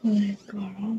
অনেক গরম।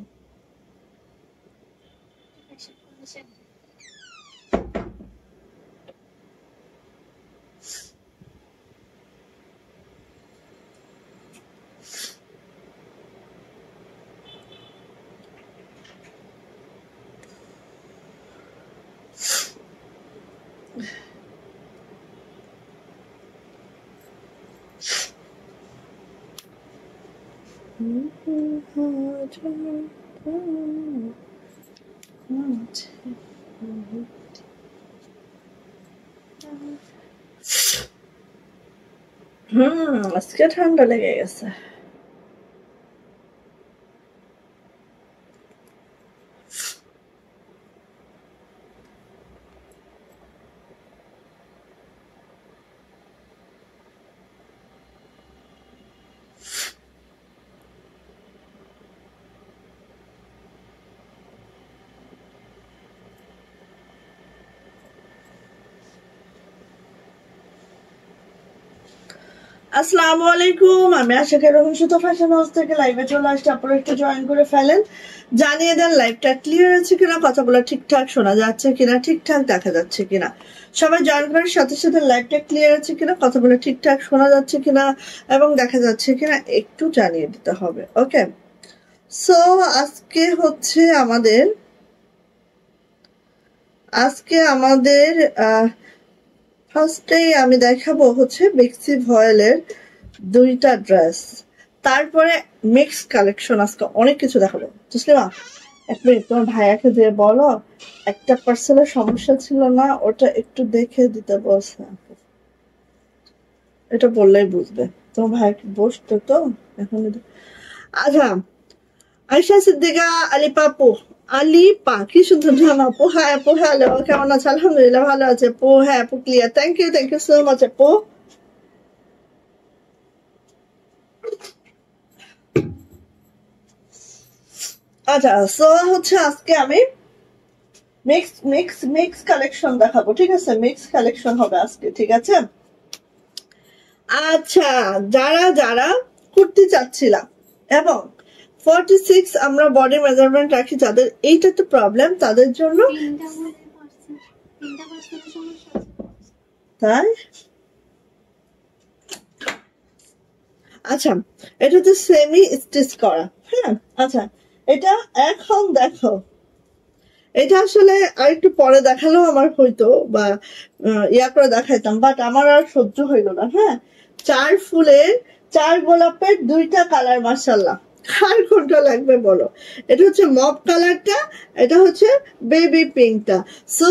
আজকে ঠান্ডা লেগে গেছে। আসসালামু আলাইকুম, আমি আশিকা রহমান সুতো ফ্যাশন হাউস থেকে লাইভে চলে আসছি। আপনারা একটু জয়েন করে ফেলেন, জানিয়ে দেন লাইভটা ক্লিয়ার আছে কিনা, কথাগুলো ঠিকঠাক শোনা যাচ্ছে কিনা, ঠিকঠাক দেখা যাচ্ছে কিনা। সবাই জয়েন করার সাথে সাথে লাইভটা ক্লিয়ার আছে কিনা, কথাগুলো ঠিকঠাক শোনা যাচ্ছে কিনা এবং দেখা যাচ্ছে কিনা একটু জানিয়ে দিতে হবে। ওকে, সো আজকে হচ্ছে আমাদের ফার্স্টেই আমি দেখাবো হচ্ছে বেক্সি ভয়েলের দুইটা ড্রেস, তারপরে মিক্স কালেকশন। আজকে অনেক কিছু দেখাবো। তসলিমা, এক মিনিট, তোমার ভাইয়াকে দিয়ে বলো একটা পার্সেলের সমস্যা ছিল না, ওটা একটু দেখে দিতে বলছে। এটা বললেই বুঝবে। তোমার ভাই বসতো তো এখন। আচ্ছা, আয়শা সিদ্দিকা আলিপা কি সুন্দর নাম আপু। হ্যাঁ আপু, হ্যালো, কেমন আছে? আলহামদুলিল্লাহ ভালো আছে আপু। হ্যাঁ আপু, clear. Thank you so much আপু। আচ্ছা, সো হচ্ছে আজকে আমি মিক্স কালেকশন দেখাবো, ঠিক আছে? মিক্স কালেকশন হবে আজকে, ঠিক আছে? আচ্ছা, যারা যারা কুর্তি চাচ্ছিলাম এবং 46 আমরা বডি মেজারমেন্ট রাখি, যাদের এইটা তো প্রবলেম, তাদের জন্য তাই। আচ্ছা, এটা তো সেমি স্টিচ করা। হ্যাঁ, আচ্ছা, এটা এখন দেখো, এটা আসলে আর একটু পরে দেখালেও আমার হইতো বা ইয়া করে দেখাইতাম, বাট আমার আর সহ্য হইল না। হ্যাঁ, 4 ফুলের 4 গোলাপের 2টা কালার, মাশাআল্লাহ। কার কোনটা লাগবে বলো? এটা হচ্ছে মপ কালারটা, এটা হচ্ছে বেবি পিঙ্কটা। সো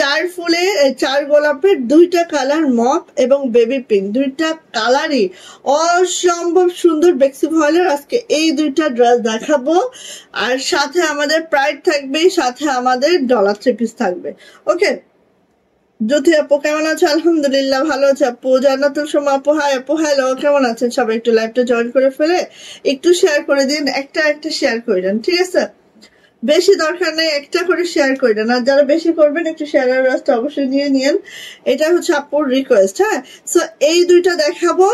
4 ফুলের 4 গোলাপের 2টা কালার, মপ এবং বেবি পিঙ্ক, 2টা কালারই অসম্ভব সুন্দর। বেক্সি ভয়েলের আজকে এই 2টা ড্রেস দেখাবো, আর সাথে আমাদের প্রাইড থাকবে, সাথে আমাদের ডলার 3 পিস থাকবে। ওকে, জ্যোতি আপু কেমন আছে? আলহামদুলিল্লাহ ভালো আছে আপু। জান্নাতুল সোমা আপু, হাই আপু, হ্যালো, কেমন আছেন সবাই? একটু লাইভটা জয়েন করে ফেলে একটু শেয়ার করে দিন, একটা শেয়ার করে দেন, ঠিক আছে? বেশি দরকার নেই, একটা করে শেয়ার করে দেন, আর যারা বেশি করবেন একটু শেয়ারের রাস্তা অবশ্যই নিয়ে নিন। এটা হচ্ছে আপুর রিকোয়েস্ট। হ্যাঁ, সো এই 2টা দেখাবো।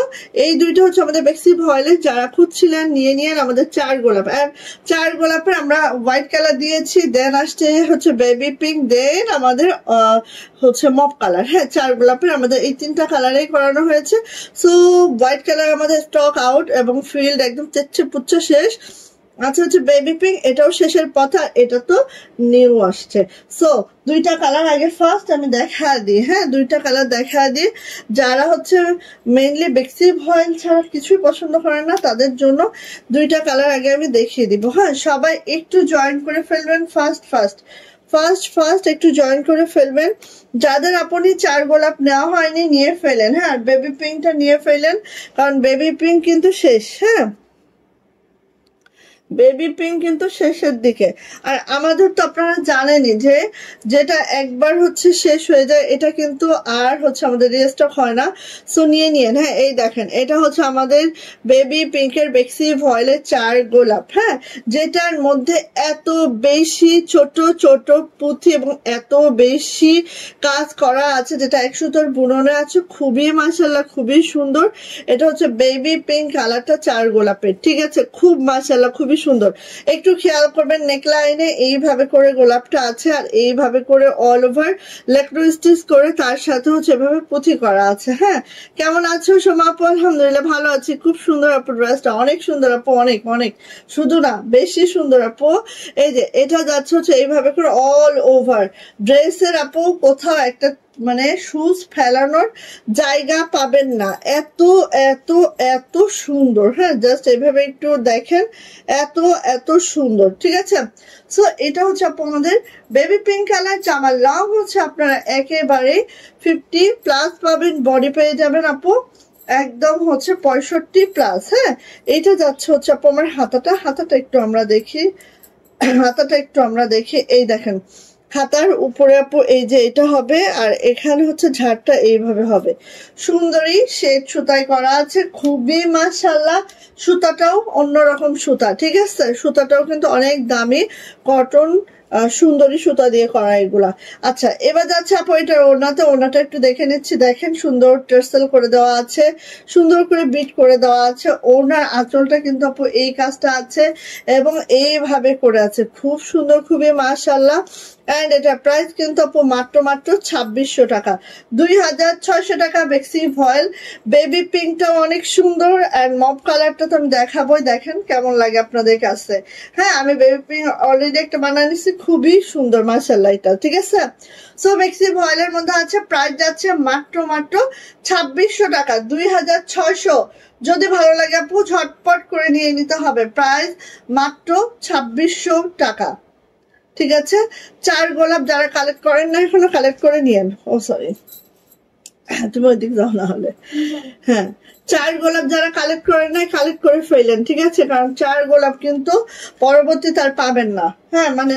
এই 2টা হচ্ছে আমাদের বেক্সি ভয়েলের, যারা খুঁজছিলেন নিয়ে নিন। আমাদের 4 গোলাপ, আর 4 গোলাপের আমরা হোয়াইট কালার দিয়েছি, দেন আসছে হচ্ছে বেবি পিঙ্ক, দেন আমাদের হচ্ছে মপ কালার। হ্যাঁ, 4 গোলাপের আমাদের এই 3টা কালারেই করানো হয়েছে। সো হোয়াইট কালার আমাদের স্টক আউট এবং ফিল্ড একদম চেচ্ছে পুচ্ছ শেষ। আচ্ছা হচ্ছে বেবি পিঙ্ক, এটাও শেষের পথা, এটা তো নিউ আসছে। সো 2টা কালার আগে ফার্স্ট আমি দেখা দিই। হ্যাঁ, 2টা কালার দেখা দিই। যারা হচ্ছে মেইনলি বেক্সি ভয়েল ছাড়া কিছুই পছন্দ করে না, তাদের জন্য 2টা কালার আগে আমি দেখিয়ে দিব। হ্যাঁ, সবাই একটু জয়েন করে ফেলবেন, ফার্স্ট একটু জয়েন করে ফেলবেন। যাদের আপনি 4 গোলাপ নেওয়া হয়নি নিয়ে ফেলেন। হ্যাঁ, বেবি পিঙ্কটা নিয়ে ফেলেন, কারণ বেবি পিঙ্ক কিন্তু শেষ। হ্যাঁ, বেবি পিঙ্ক কিন্তু শেষের দিকে। আর আমাদের তো আপনারা জানেনই যে যেটা একবার হচ্ছে শেষ হয়ে যায়, এটা কিন্তু আর হচ্ছে আমাদের রিস্টক হয় না। সো নিয়ে নিন। হ্যাঁ, এই দেখেন, এটা হচ্ছে আমাদের বেবি পিঙ্কের বেক্সি ভয়েলের 4 গোলাপ। হ্যাঁ, যেটার মধ্যে এত বেশি ছোট ছোট পুঁথি এবং এত বেশি কাজ করা আছে, যেটা 100 বুননে আছে, খুবই মাশাআল্লাহ, খুবই সুন্দর। এটা হচ্ছে বেবি পিঙ্ক কালারটা 4 গোলাপের, ঠিক আছে? খুব মাশাআল্লাহ, খুবই সুন্দর। একটু খেয়াল করবেন নেকলাইনে এইভাবে করে গোলাপটা আছে, আর এইভাবে করে অল ওভার লেকডো স্টিচ করে তার সাথে হচ্ছে এভাবে পুঁথি করা আছে। হ্যাঁ, কেমন আছো সোমা আপু? আলহামদুলিল্লাহ ভালো আছি। খুব সুন্দর আপু ড্রেসটা, অনেক সুন্দর আপু, অনেক অনেক, শুধু না বেশি সুন্দর আপু। এই যে এটা যাচ্ছে হচ্ছে এইভাবে করে অল ওভার ড্রেসের আপু, কোথাও একটা মানে শুজ ফেলানোর জায়গা পাবেন না, এত এত এত সুন্দর। হ্যাঁ, জাস্ট এইভাবে একটু দেখেন, এত এত সুন্দর। ঠিক আছে, সো এটা হচ্ছে আপনাদের বেবি পিঙ্ক কালার। জামার লং হচ্ছে আপনারা একেবারে 50+ পাবেন, বডি পেয়ে যাবেন আপু একদম হচ্ছে 65+। হ্যাঁ, এটা যাচ্ছে হচ্ছে আপু আমার হাতাটা একটু আমরা দেখি, হাতাটা একটু আমরা দেখি। এই দেখেন হাতার উপরে আপু এই যে এটা হবে, আর এখানে হচ্ছে ঝাড়টা এইভাবে হবে। সুন্দরী শেড সুতায় করা আছে, খুবই মাশাআল্লাহ। সুতাটাও অন্যরকম সুতা, ঠিক আছে, সুতাটাও কিন্তু অনেক দামি কটন সুন্দরী সুতা দিয়ে করা এগুলা। আচ্ছা, এবার যাচ্ছে আপু এটার ওড়নাতে, ওড়নাটা একটু দেখে নিচ্ছি। দেখেন সুন্দর টার্সেল করে দেওয়া আছে, সুন্দর করে বিট করে দেওয়া আছে। ওড়নার আঁচলটা কিন্তু আপু এই কাজটা আছে এবং এইভাবে করে আছে, খুব সুন্দর, খুবই মাশাআল্লাহ। এন্ড এটা প্রাইস কিন্তু আপু মাত্র 2600 টাকা, 2600 টাকা। বেক্সি ভয়েল বেবি পিঙ্কটাও অনেক সুন্দর, এন্ড মপ কালারটা তো আমি দেখাবোই, দেখেন কেমন লাগে আপনাদের কাছে। হ্যাঁ, আমি বেবি পিঙ্ক অলরেডি একটা বানিয়ে নিচ্ছি, খুবই সুন্দর মাশাআল্লাহ এটা। ঠিক আছে, সো বেক্সি ভয়েলের মধ্যে আছে, প্রাইস যাচ্ছে মাত্র 2600 টাকা, 2600। যদি ভালো লাগে আপু ঝটপট করে নিয়ে নিতে হবে, প্রাইস মাত্র 2600 টাকা। ঠিক আছে, 4 গোলাপ যারা কালেক্ট করেন না এখনো কালেক্ট করে নিয়েন। ও সরি, তুমি ওইদিক যাও না হলে। হ্যাঁ, 4 গোলাপ যারা কালেক্ট করেন নাই কালেক্ট করে ফেলেন। ঠিক আছে, কারণ 4 গোলাপ কিন্তু পরবর্তী তার পাবেন না। হ্যাঁ, মানে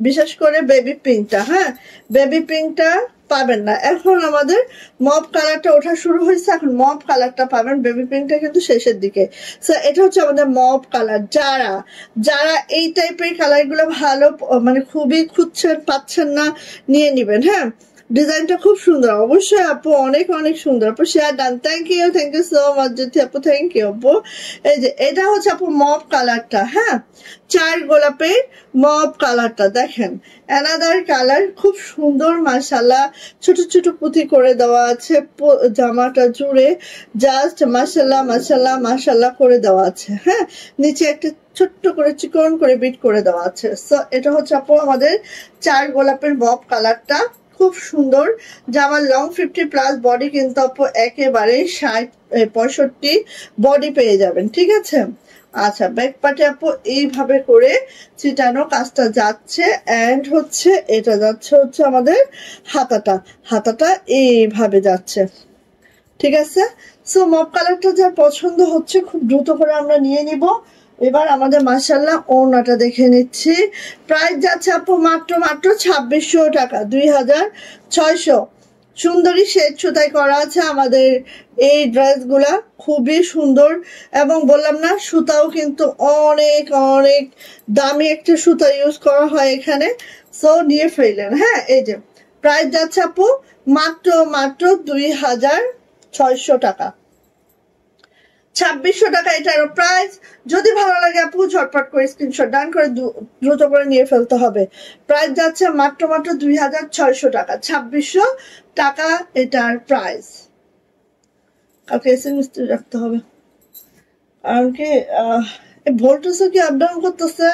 বিশেষ করে বেবি পিঙ্কটা, হ্যাঁ বেবি পিঙ্কটা পাবেন না। এখন আমাদের মপ কালারটা ওঠা শুরু হয়েছে, এখন মপ কালারটা পাবেন, বেবি পিঙ্কটা কিন্তু শেষের দিকে। সো এটা হচ্ছে আমাদের মপ কালার। যারা যারা এই টাইপের কালারগুলো ভালো মানে খুবই খুঁজছেন পাচ্ছেন না, নিয়ে নিবেন। হ্যাঁ, ডিজাইনটা খুব সুন্দর, অবশ্যই আপু অনেক অনেক সুন্দর আপু। Share done, thank you so much Jyoti আপু, থ্যাংক ইউ আপু। এই যে এটা হচ্ছে আপু মপ কালারটা। হ্যাঁ, 4 গোলাপের মপ কালারটা দেখেন, অ্যানাদার কালার, খুব সুন্দর মাশাআল্লাহ। ছোট ছোট পুঁথি করে দেওয়া আছে জামাটা জুড়ে, জাস্ট মাশাআল্লাহ মাশাআল্লাহ মাশাআল্লাহ করে দেওয়া আছে। হ্যাঁ, নিচে একটা ছোট্ট করে চিকন করে বিট করে দেওয়া আছে। সো এটা হচ্ছে আপু আমাদের 4 গোলাপের মপ কালারটা, খুব সুন্দর। জামার লং 50+, বডি কিন্তু আপু একেবারে 65 বডি পেয়ে যাবেন। ঠিক আছে, আচ্ছা ব্যাক পার্টে আপু এইভাবে করে ছিটানো কাজটা যাচ্ছে, এন্ড হচ্ছে এটা যাচ্ছে হচ্ছে আমাদের হাতাটা এইভাবে যাচ্ছে। ঠিক আছে, সো মপ কালারটা যার পছন্দ হচ্ছে খুব দ্রুত করে আমরা নিয়ে নিব। এবার আমাদের মাশাআল্লাহ ওড়নাটা দেখে নিচ্ছি, প্রাইস যাচ্ছে আপু মাত্র 2600 টাকা, 2600। সুন্দরী শেড সুতায় করা আছে আমাদের এই ড্রেসগুলা, খুবই সুন্দর। এবং বললাম না সুতাও কিন্তু অনেক অনেক দামি একটা সুতা ইউজ করা হয় এখানে। সো নিয়ে ফেললেন। হ্যাঁ, এই যে প্রাইস যাচ্ছে আপু মাত্র 2600 টাকা, 2600 টাকা এটার প্রাইস। যদি ভালো লাগে আপু ঝটপট করে স্ক্রিনশট ডান করে দ্রুত করে নিয়ে ফেলতে হবে। প্রাইস যাচ্ছে মাত্র 2600 টাকা, 2600 টাকা এটার প্রাইস। কালকে এসএমএস রাখতে হবে, কারণ কি ভোল্টেজও কি আপ ডাউন করতেছে।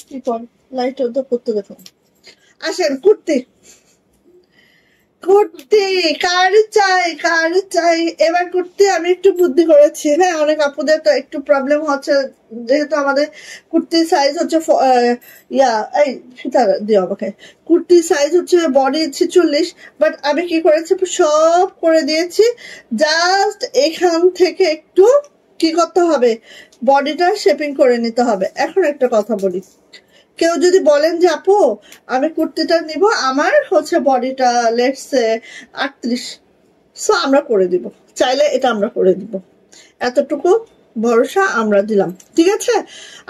কি কর লাইট করতে দেখো। আসেন কুর্তি কার চাই এবার কুর্তি আমি একটু বুদ্ধি করেছি। হ্যাঁ, অনেক আপুদের তো একটু প্রবলেম হচ্ছে, যেহেতু আমাদের কুর্তির সাইজ হচ্ছে আমাকে কুর্তির সাইজ হচ্ছে বডি 46, বাট আমি কি করেছি সব করে দিয়েছি, জাস্ট এখান থেকে একটু কি করতে হবে, বডিটা শেপিং করে নিতে হবে। এখন একটা কথা বলি, কেউ যদি বলেন যে আপু আমি কুর্তিটা নিব, আমার হচ্ছে বডিটা লেটস 38, সো আমরা করে দিব, চাইলে এটা আমরা করে দিব, এতটুকু ভরসা আমরা দিলাম, ঠিক আছে।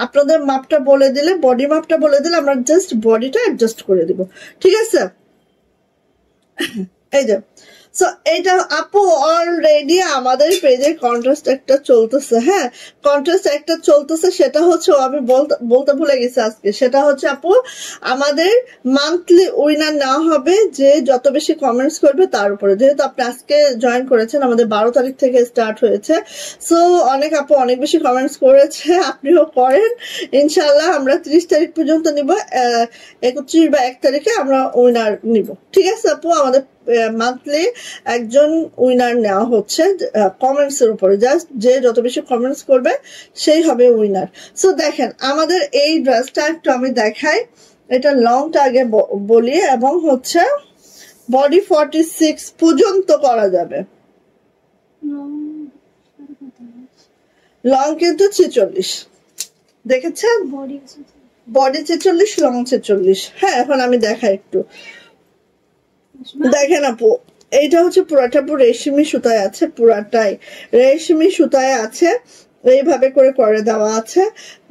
আপনাদের মাপটা বলে দিলে, বডি মাপটা বলে দিলে আমরা জাস্ট বডিটা অ্যাডজাস্ট করে দিব, ঠিক আছে। এই যে সো এটা আপু অলরেডি আমাদের পেজে কন্টেস্ট একটা চলতেছে, হ্যাঁ কন্টেস্ট একটা চলতেছে, সেটা হচ্ছে আমি বলতে ভুলে গেছি আজকে, সেটা হচ্ছে আপু আমাদের মান্থলি উইনার নেওয়া হবে যে যত বেশি কমেন্টস করবে তার উপরে। যেহেতু আপনি আজকে জয়েন করেছেন, আমাদের 12 তারিখ থেকে স্টার্ট হয়েছে, সো অনেক আপু অনেক বেশি কমেন্টস করেছে, আপনিও করেন। ইনশাল্লাহ আমরা 30 তারিখ পর্যন্ত নিব, 31 বা 1 তারিখে আমরা উইনার নিব, ঠিক আছে আপু। আমাদের মান্থলি একজন উইনার নেওয়া হচ্ছে কমেন্টস এর উপরে, জাস্ট যে যত বেশি কমেন্টস করবে সেই হবে উইনার। সো দেখেন আমাদের এই ড্রেসটা একটু আমি দেখাই, এটা লংটা আগে বলি, এবং হচ্ছে বডি 46 পর্যন্ত করা যাবে, লং কিন্তু 46, দেখেছেন বডি 46 লং 46। হ্যাঁ এখন আমি দেখাই একটু, দেখেন আপু এইটা হচ্ছে পুরাটা রেশমি সুতায় আছে, পুরাটাই রেশমি সুতায় আছে, এইভাবে করে করে দেওয়া আছে,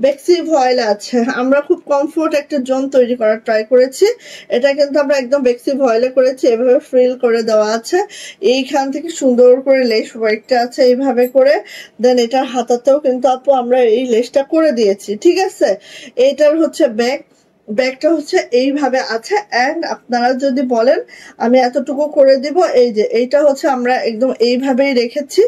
বেক্সি ভয়েল আছে। আমরা খুব কমফোর্ট একটা জোন তৈরি করার ট্রাই করেছি, এটা কিন্তু আমরা একদম বেক্সি ভয়েলে করেছি, এভাবে ফ্রিল করে দেওয়া আছে, এইখান থেকে সুন্দর করে লেস ওয়ার্কটা আছে এইভাবে করে, দেন এটার হাতাতেও কিন্তু আপু আমরা এই লেসটা করে দিয়েছি, ঠিক আছে। এইটার হচ্ছে ব্যাগটা হচ্ছে এইভাবে আছে, এন্ড আপনারা যদি বলেন আমি এতটুকু করে দিব, এই যে এইটা হচ্ছে আমরা একদম এইভাবেই রেখেছি,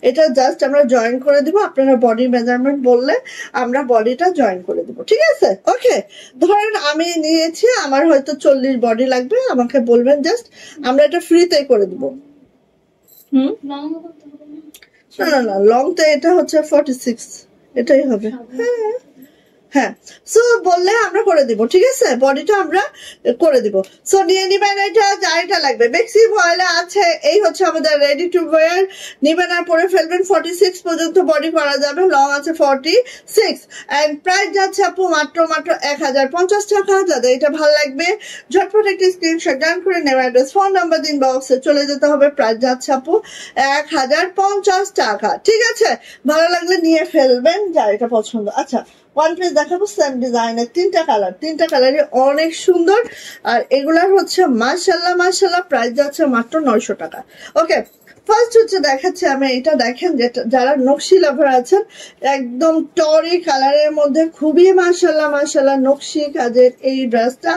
এটা জাস্ট আমরা জয়েন করে দিব, আপনারা বডি মেজারমেন্ট বললে আমরা বডিটা জয়েন করে দিব, ঠিক আছে। ওকে ধরেন আমি নিয়েছি, আমার হয়তো 40 বডি লাগবে, আমাকে বলবেন জাস্ট, আমরা এটা ফ্রিতেই করে দিব। না লং তো এটা হচ্ছে 46, এটাই হবে। হ্যাঁ হ্যাঁ সো বললে আমরা করে দিব, ঠিক আছে, বডিটা আমরা করে দিব। সো নিয়ে নিবেন এটা, যা এটা লাগবে বেক্সি ভয়েলে আছে, এই হচ্ছে আমাদের রেডি টু ওয়্যার, নিবেন আর পরে ফেলবেন। 46 পর্যন্ত বডি করা যাবে, লং আছে 46, এন্ড প্রাইস যাচ্ছে আপু মাত্র 1050 টাকা। যাদের এটা ভালো লাগবে ঝটপট একটি স্ক্রিনশট ডান করে নেওয়ার অ্যাড্রেস ফোন নাম্বার দিন বক্সে চলে যেতে হবে, প্রাইস যাচ্ছে আপু 1050 টাকা, ঠিক আছে। ভালো লাগলে নিয়ে ফেলবেন যার এটা পছন্দ। আচ্ছা ওয়ান পিস দেখাবো সেম ডিজাইনের, তিনটা কালারই অনেক সুন্দর, আর এগুলার হচ্ছে মাশাআল্লাহ প্রাইস যাচ্ছে মাত্র 900 টাকা। ওকে ফার্স্ট হচ্ছে দেখাচ্ছি আমি এটা, দেখেন যারা নকশি লাভার আছেন, একদম টরি কালারের মধ্যে খুবই মাশাআল্লাহ নকশি কাজের এই ড্রেসটা,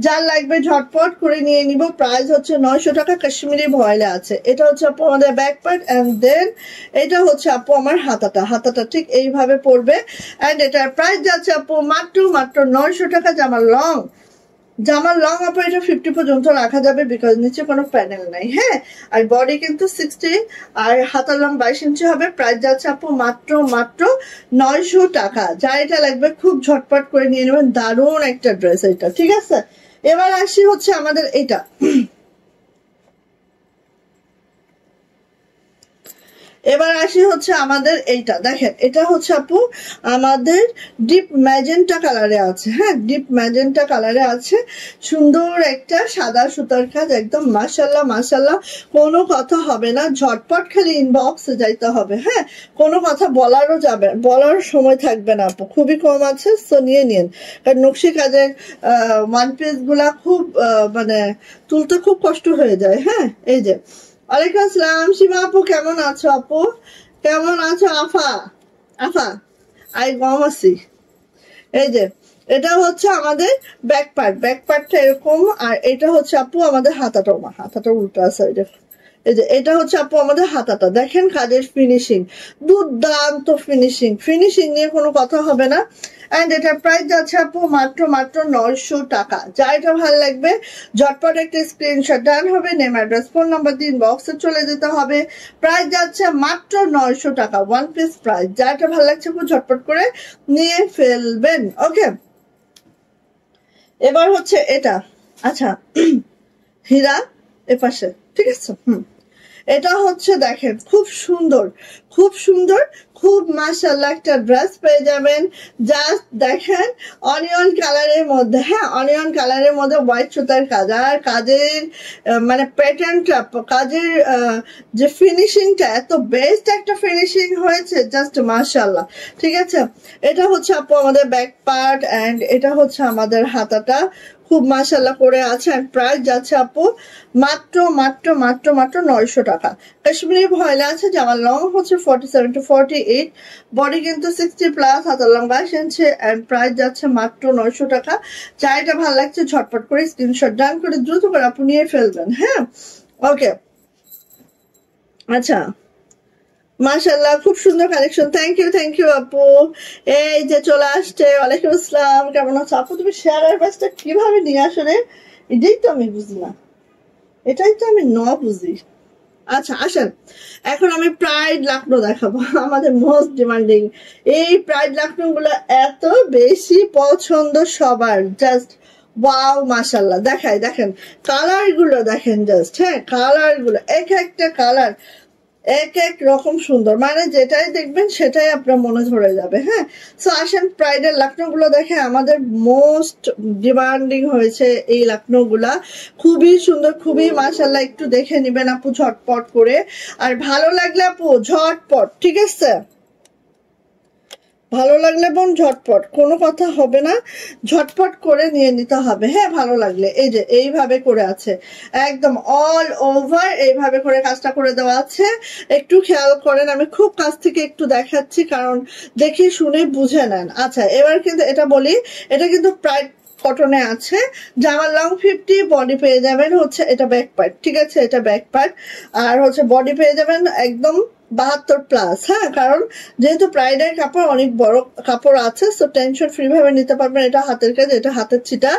যার লাগবে ঝটপট করে নিয়ে নিব। প্রাইস হচ্ছে 900 টাকা, কাশ্মীরি ভয়েলে আছে। এটা হচ্ছে আপু আমাদের ব্যাক পার্ট, এন্ড দেন এটা হচ্ছে আপু আমার হাতাটা ঠিক এইভাবে পড়বে, এন্ড এটার প্রাইস যাচ্ছে আপু মাত্র 900 টাকা। জামার লং আপু এটা 50 পর্যন্ত রাখা যাবে, বিকজ নিচে কোনো প্যানেল নাই, হ্যাঁ। আর বডি কিন্তু 60, আর হাতার লং 22 ইঞ্চি হবে। প্রাইস যাচ্ছে আপু মাত্র 900 টাকা। যা এটা লাগবে খুব ঝটপট করে নিয়ে নেবেন, দারুণ একটা ড্রেস এটা, ঠিক আছে। এবার আসি হচ্ছে আমাদের এটা, এবার আসি হচ্ছে আমাদের এইটা, দেখেন এটা হচ্ছে আপু আমাদের ডিপ ম্যাজেন্টা কালারে আছে, হ্যাঁ ডিপ ম্যাজেন্টা কালারে আছে, সুন্দর একটা সাদা সুতার কাজ, একদম মাশাআল্লাহ কোনো কথা হবে না, ঝটপট খালি ইনবক্সে যাইতে হবে, হ্যাঁ কোনো কথা বলার সময় থাকবে না আপু, খুবই কম আছে। সো নিয়ে নিন, কারণ নকশি কাজের ওয়ান পিস গুলা খুব মানে তুলতে খুব কষ্ট হয়ে যায়, হ্যাঁ। এই যে ওয়ালাইকুম আসসালাম সীমা আপু, কেমন আছো আপু, কেমন আছো আফা আই গম আছি। এই যে এটা হচ্ছে আমাদের ব্যাক পার্টটা এরকম, আর এটা হচ্ছে আপু আমাদের হাতাটা উল্টো আছে, এই যে এটা হচ্ছে আপু আমাদের হাতাটা, দেখেন কাজের ফিনিশিং দুর্দান্ত, ফিনিশিং নিয়ে কোনো কথা হবে না। এন্ড এটার প্রাইস যাচ্ছে আপু মাত্র 900 টাকা। যা এটা ভালো লাগবে ঝটপট একটা স্ক্রিনশট ডান হবে, নেম অ্যাড্রেস ফোন নাম্বার দিন বক্সে চলে যেতে হবে। প্রাইস যাচ্ছে মাত্র 900 টাকা, ওয়ান পিস প্রাইস। যা এটা ভালো লাগছে আপু ঝটপট করে নিয়ে ফেলবেন। ওকে এবার হচ্ছে এটা, আচ্ছা হীরা এপাশে, ঠিক আছে। এটা হচ্ছে দেখেন খুব খুব সুন্দর, খুব মাশাআল্লাহ একটা ড্রেস পেয়ে যাবেন। জাস্ট দেখেন অনিয়ন কালারের মধ্যে, হ্যাঁ অনিয়ন কালারের মধ্যে হোয়াইট সুতার কাজ, আর কাজের মানে প্যাটার্নটা, কাজের যে ফিনিশিংটা এত বেস্ট একটা ফিনিশিং হয়েছে, জাস্ট মাশাআল্লাহ। ঠিক আছে, এটা হচ্ছে আপু আমাদের ব্যাক পার্ট এন্ড এটা হচ্ছে আমাদের হাতাটা, খুব মাশাআল্লাহ করে আছে। আর প্রাইস যাচ্ছে আপু মাত্র মাত্র মাত্র মাত্র 900 টাকা। কাশ্মীরি ভয়েলে আছে, জামার লং হচ্ছে 47 to 48, বডি কিন্তু 60 প্লাস, হাতার লং 22 ইঞ্চি এন্ড প্রাইস যাচ্ছে মাত্র 900 টাকা। চাইটা ভালো লাগছে ঝটপট করে স্ক্রিনশট ডান করে দ্রুত করে আপনি নিয়ে ফেলবেন। হ্যাঁ ওকে, আচ্ছা মাশাআল্লাহ খুব সুন্দর কালেকশন, থ্যাংক ইউ আপু। এই যে চলে আসছে, ওয়ালাইকুম আসসালাম, কেমন আছো আপু? তুমি শেয়ারের ব্যাচটা কিভাবে নিয়ে আসলে এটাই তো আমি বুঝি না, এটাই তো আমি বুঝি। আচ্ছা আসেন, এখন আমি প্রাইড লাকনো দেখাবো, আমাদের মোস্ট ডিমান্ডিং। এই প্রাইড লাকনো গুলো এত বেশি পছন্দ সবার, জাস্ট ওয়াও মাশাআল্লাহ। দেখেন কালার গুলো দেখেন, জাস্ট হ্যাঁ কালার গুলো এক একটা কালার এক এক রকম সুন্দর, মানে যেটাই দেখবেন সেটাই আপনার মনে ধরে যাবে। হ্যাঁ সো আসেন প্রাইডের লাকনো গুলো দেখে, আমাদের মোস্ট ডিমান্ডিং হয়েছে এই লাকনো গুলা, খুবই সুন্দর, খুবই মাশাআল্লাহ। একটু দেখে নিবেন আপু ঝটপট করে, আর ভালো লাগলে আপু ঝটপট, ঠিক আছে ভালো লাগলে বোন ঝটপট, কোনো কথা হবে না, ঝটপট করে নিয়ে নিতে হবে। হ্যাঁ ভালো লাগলে এই যে এইভাবে করে আছে, একদম অল ওভার এইভাবে করে কাজটা করে দেওয়া আছে। একটু খেয়াল করেন, আমি খুব কাছ থেকে একটু দেখাচ্ছি কারণ দেখে শুনে বুঝে নেন। আচ্ছা এবার কিন্তু এটা বলি, এটা কিন্তু প্রায় কটনে আছে, জামার লং 50, বডি পেয়ে যাবেন হচ্ছে এটা ব্যাক পার্ট, ঠিক আছে এটা ব্যাক পার্ট, আর হচ্ছে বডি পেয়ে যাবেন একদম 72 প্লাস। হ্যাঁ কারণ যেহেতু প্রাইডের কাপড় অনেক বড় কাপড় আছে, সো টেনশন ফ্রি ভাবে নিতে পারবেন। এটা হাতের কাজ, এটা হাতের ছিটা,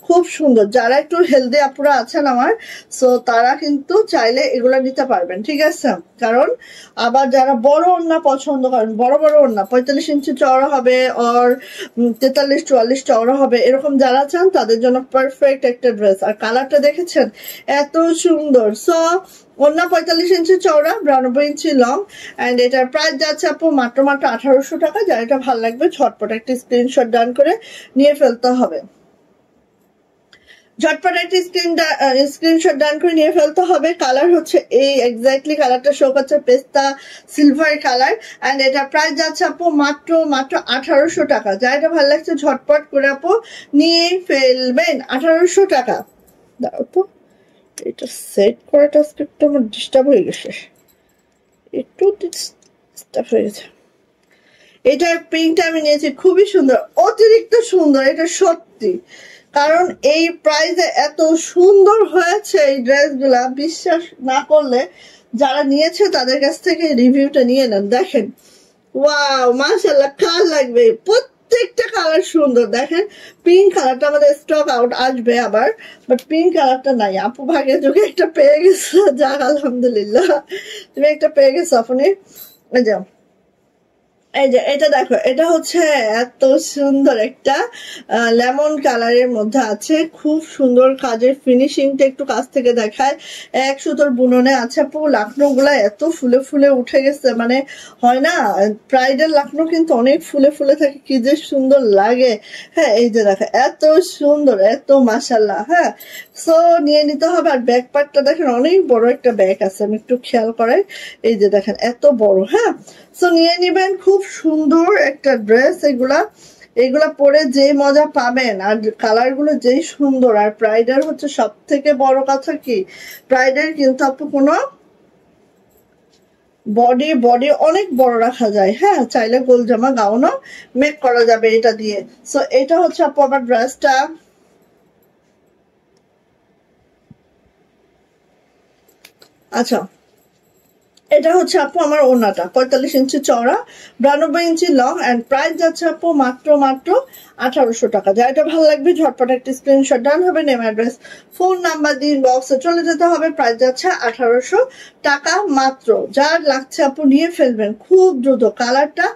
খুব সুন্দর। যারা একটু হেলদি আপুরা আছেন আমার, সো তারা কিন্তু চাইলে এগুলা নিতে পারবেন, ঠিক আছে। কারণ আবার যারা বড় ওড়না পছন্দ করেন, বড় বড় ওড়না 45 ইঞ্চি চওড়া হবে, আর 43-44 চওড়া হবে, এরকম যারা চান তাদের জন্য পারফেক্ট একটা ড্রেস। আর কালারটা দেখেছেন এত সুন্দর। সো ওড়না 45 ইঞ্চি চওড়া, 92 ইঞ্চি লং, এন্ড এটার প্রাইস যাচ্ছে আপু মাত্র মাত্র 1800 টাকা। যার এটা ভালো লাগবে ঝটপট একটা স্ক্রিনশট ডান করে নিয়ে ফেলতে হবে, ঝটপট একটা স্ক্রিনশট ডান করে নিয়ে ফেলতে হবে। কালার হচ্ছে এই এক্স্যাক্টলি কালারটা শো করছে, পেস্তা সিলভার কালার, এন্ড এটা প্রাইস যাচ্ছে আপু মাত্র মাত্র 1800 টাকা। যা এটা ভালো লাগছে ঝটপট করে আপু নিয়ে ফেলবেন, 1800 টাকা। দাও তো এটা সেট করাটা একটু আমার ডিস্টার্ব হয়ে গেছে, একটু ডিস্টার্ব হয়ে গেছে। এটার প্রিন্টটা আমি নিয়েছি, খুবই সুন্দর, অতিরিক্ত সুন্দর, এটা সত্যি। কারণ এই প্রাইসে এত সুন্দর হয়েছে এই ড্রেসগুলা, বিশ্বাস না করলে যারা নিয়েছে তাদের কাছ থেকে রিভিউটা নিয়ে নেন। দেখেন ওয়াও মাশাআল্লাহ, কার লাগবে, প্রত্যেকটা কালার সুন্দর। দেখেন পিঙ্ক কালারটা আমাদের স্টক আউট আসবে আবার, বাট পিঙ্ক কালারটা নাই আপু, ভাগে যোগে একটা পেয়ে গেছো, যাক আলহামদুলিল্লাহ তুমি একটা পেয়ে গেছো আপনি। যাও এই যে এটা দেখো, এটা হচ্ছে এত সুন্দর একটা লেমন কালারের মধ্যে আছে, খুব সুন্দর কাজের ফিনিশিংটা একটু কাছ থেকে দেখায়, এক সুতোর বুননে আছে আপু। লাকনো গুলা এত ফুলে ফুলে উঠে গেছে, মানে হয় না প্রাইডের লাকনো কিন্তু অনেক ফুলে ফুলে থাকে, কি যে সুন্দর লাগে। হ্যাঁ এই যে দেখো এত সুন্দর, এত মাশাআল্লাহ। হ্যাঁ সো নিয়ে নিতে হবে। আর ব্যাক পার্টটা দেখেন অনেক বড় একটা ব্যাগ আছে, আমি একটু খেয়াল করাই, এই যে দেখেন এত বড়। হ্যাঁ সো নিয়ে নিবেন, খুব সুন্দর একটা ড্রেস। এগুলা পরে যে মজা পাবেন, আর কালার গুলো যেই সুন্দর। আর প্রাইডের হচ্ছে সব থেকে বড় কথা কি, প্রাইডের কিন্তু আপু কোনো বডি অনেক বড় রাখা যায়। হ্যাঁ চাইলে গোল জামা গাউনও মেক করা যাবে এটা দিয়ে। সো এটা হচ্ছে আপু আমার ড্রেসটা। আচ্ছা এটা হচ্ছে আপু আমার ওড়নাটা, 45 ইঞ্চি চওড়া, 92 ইঞ্চি লং, এন্ড প্রাইস যাচ্ছে আপু মাত্র মাত্র 1800 টাকা। যা এটা ভালো লাগবে ঝটপট একটা স্ক্রিনশট ডান হবে, নেম অ্যাড্রেস ফোন নাম্বার দিয়ে বক্সে চলে যেতে হবে। প্রাইস যাচ্ছে 1800 টাকা মাত্র। যার লাগছে আপু নিয়ে ফেলবেন খুব দ্রুত। কালারটা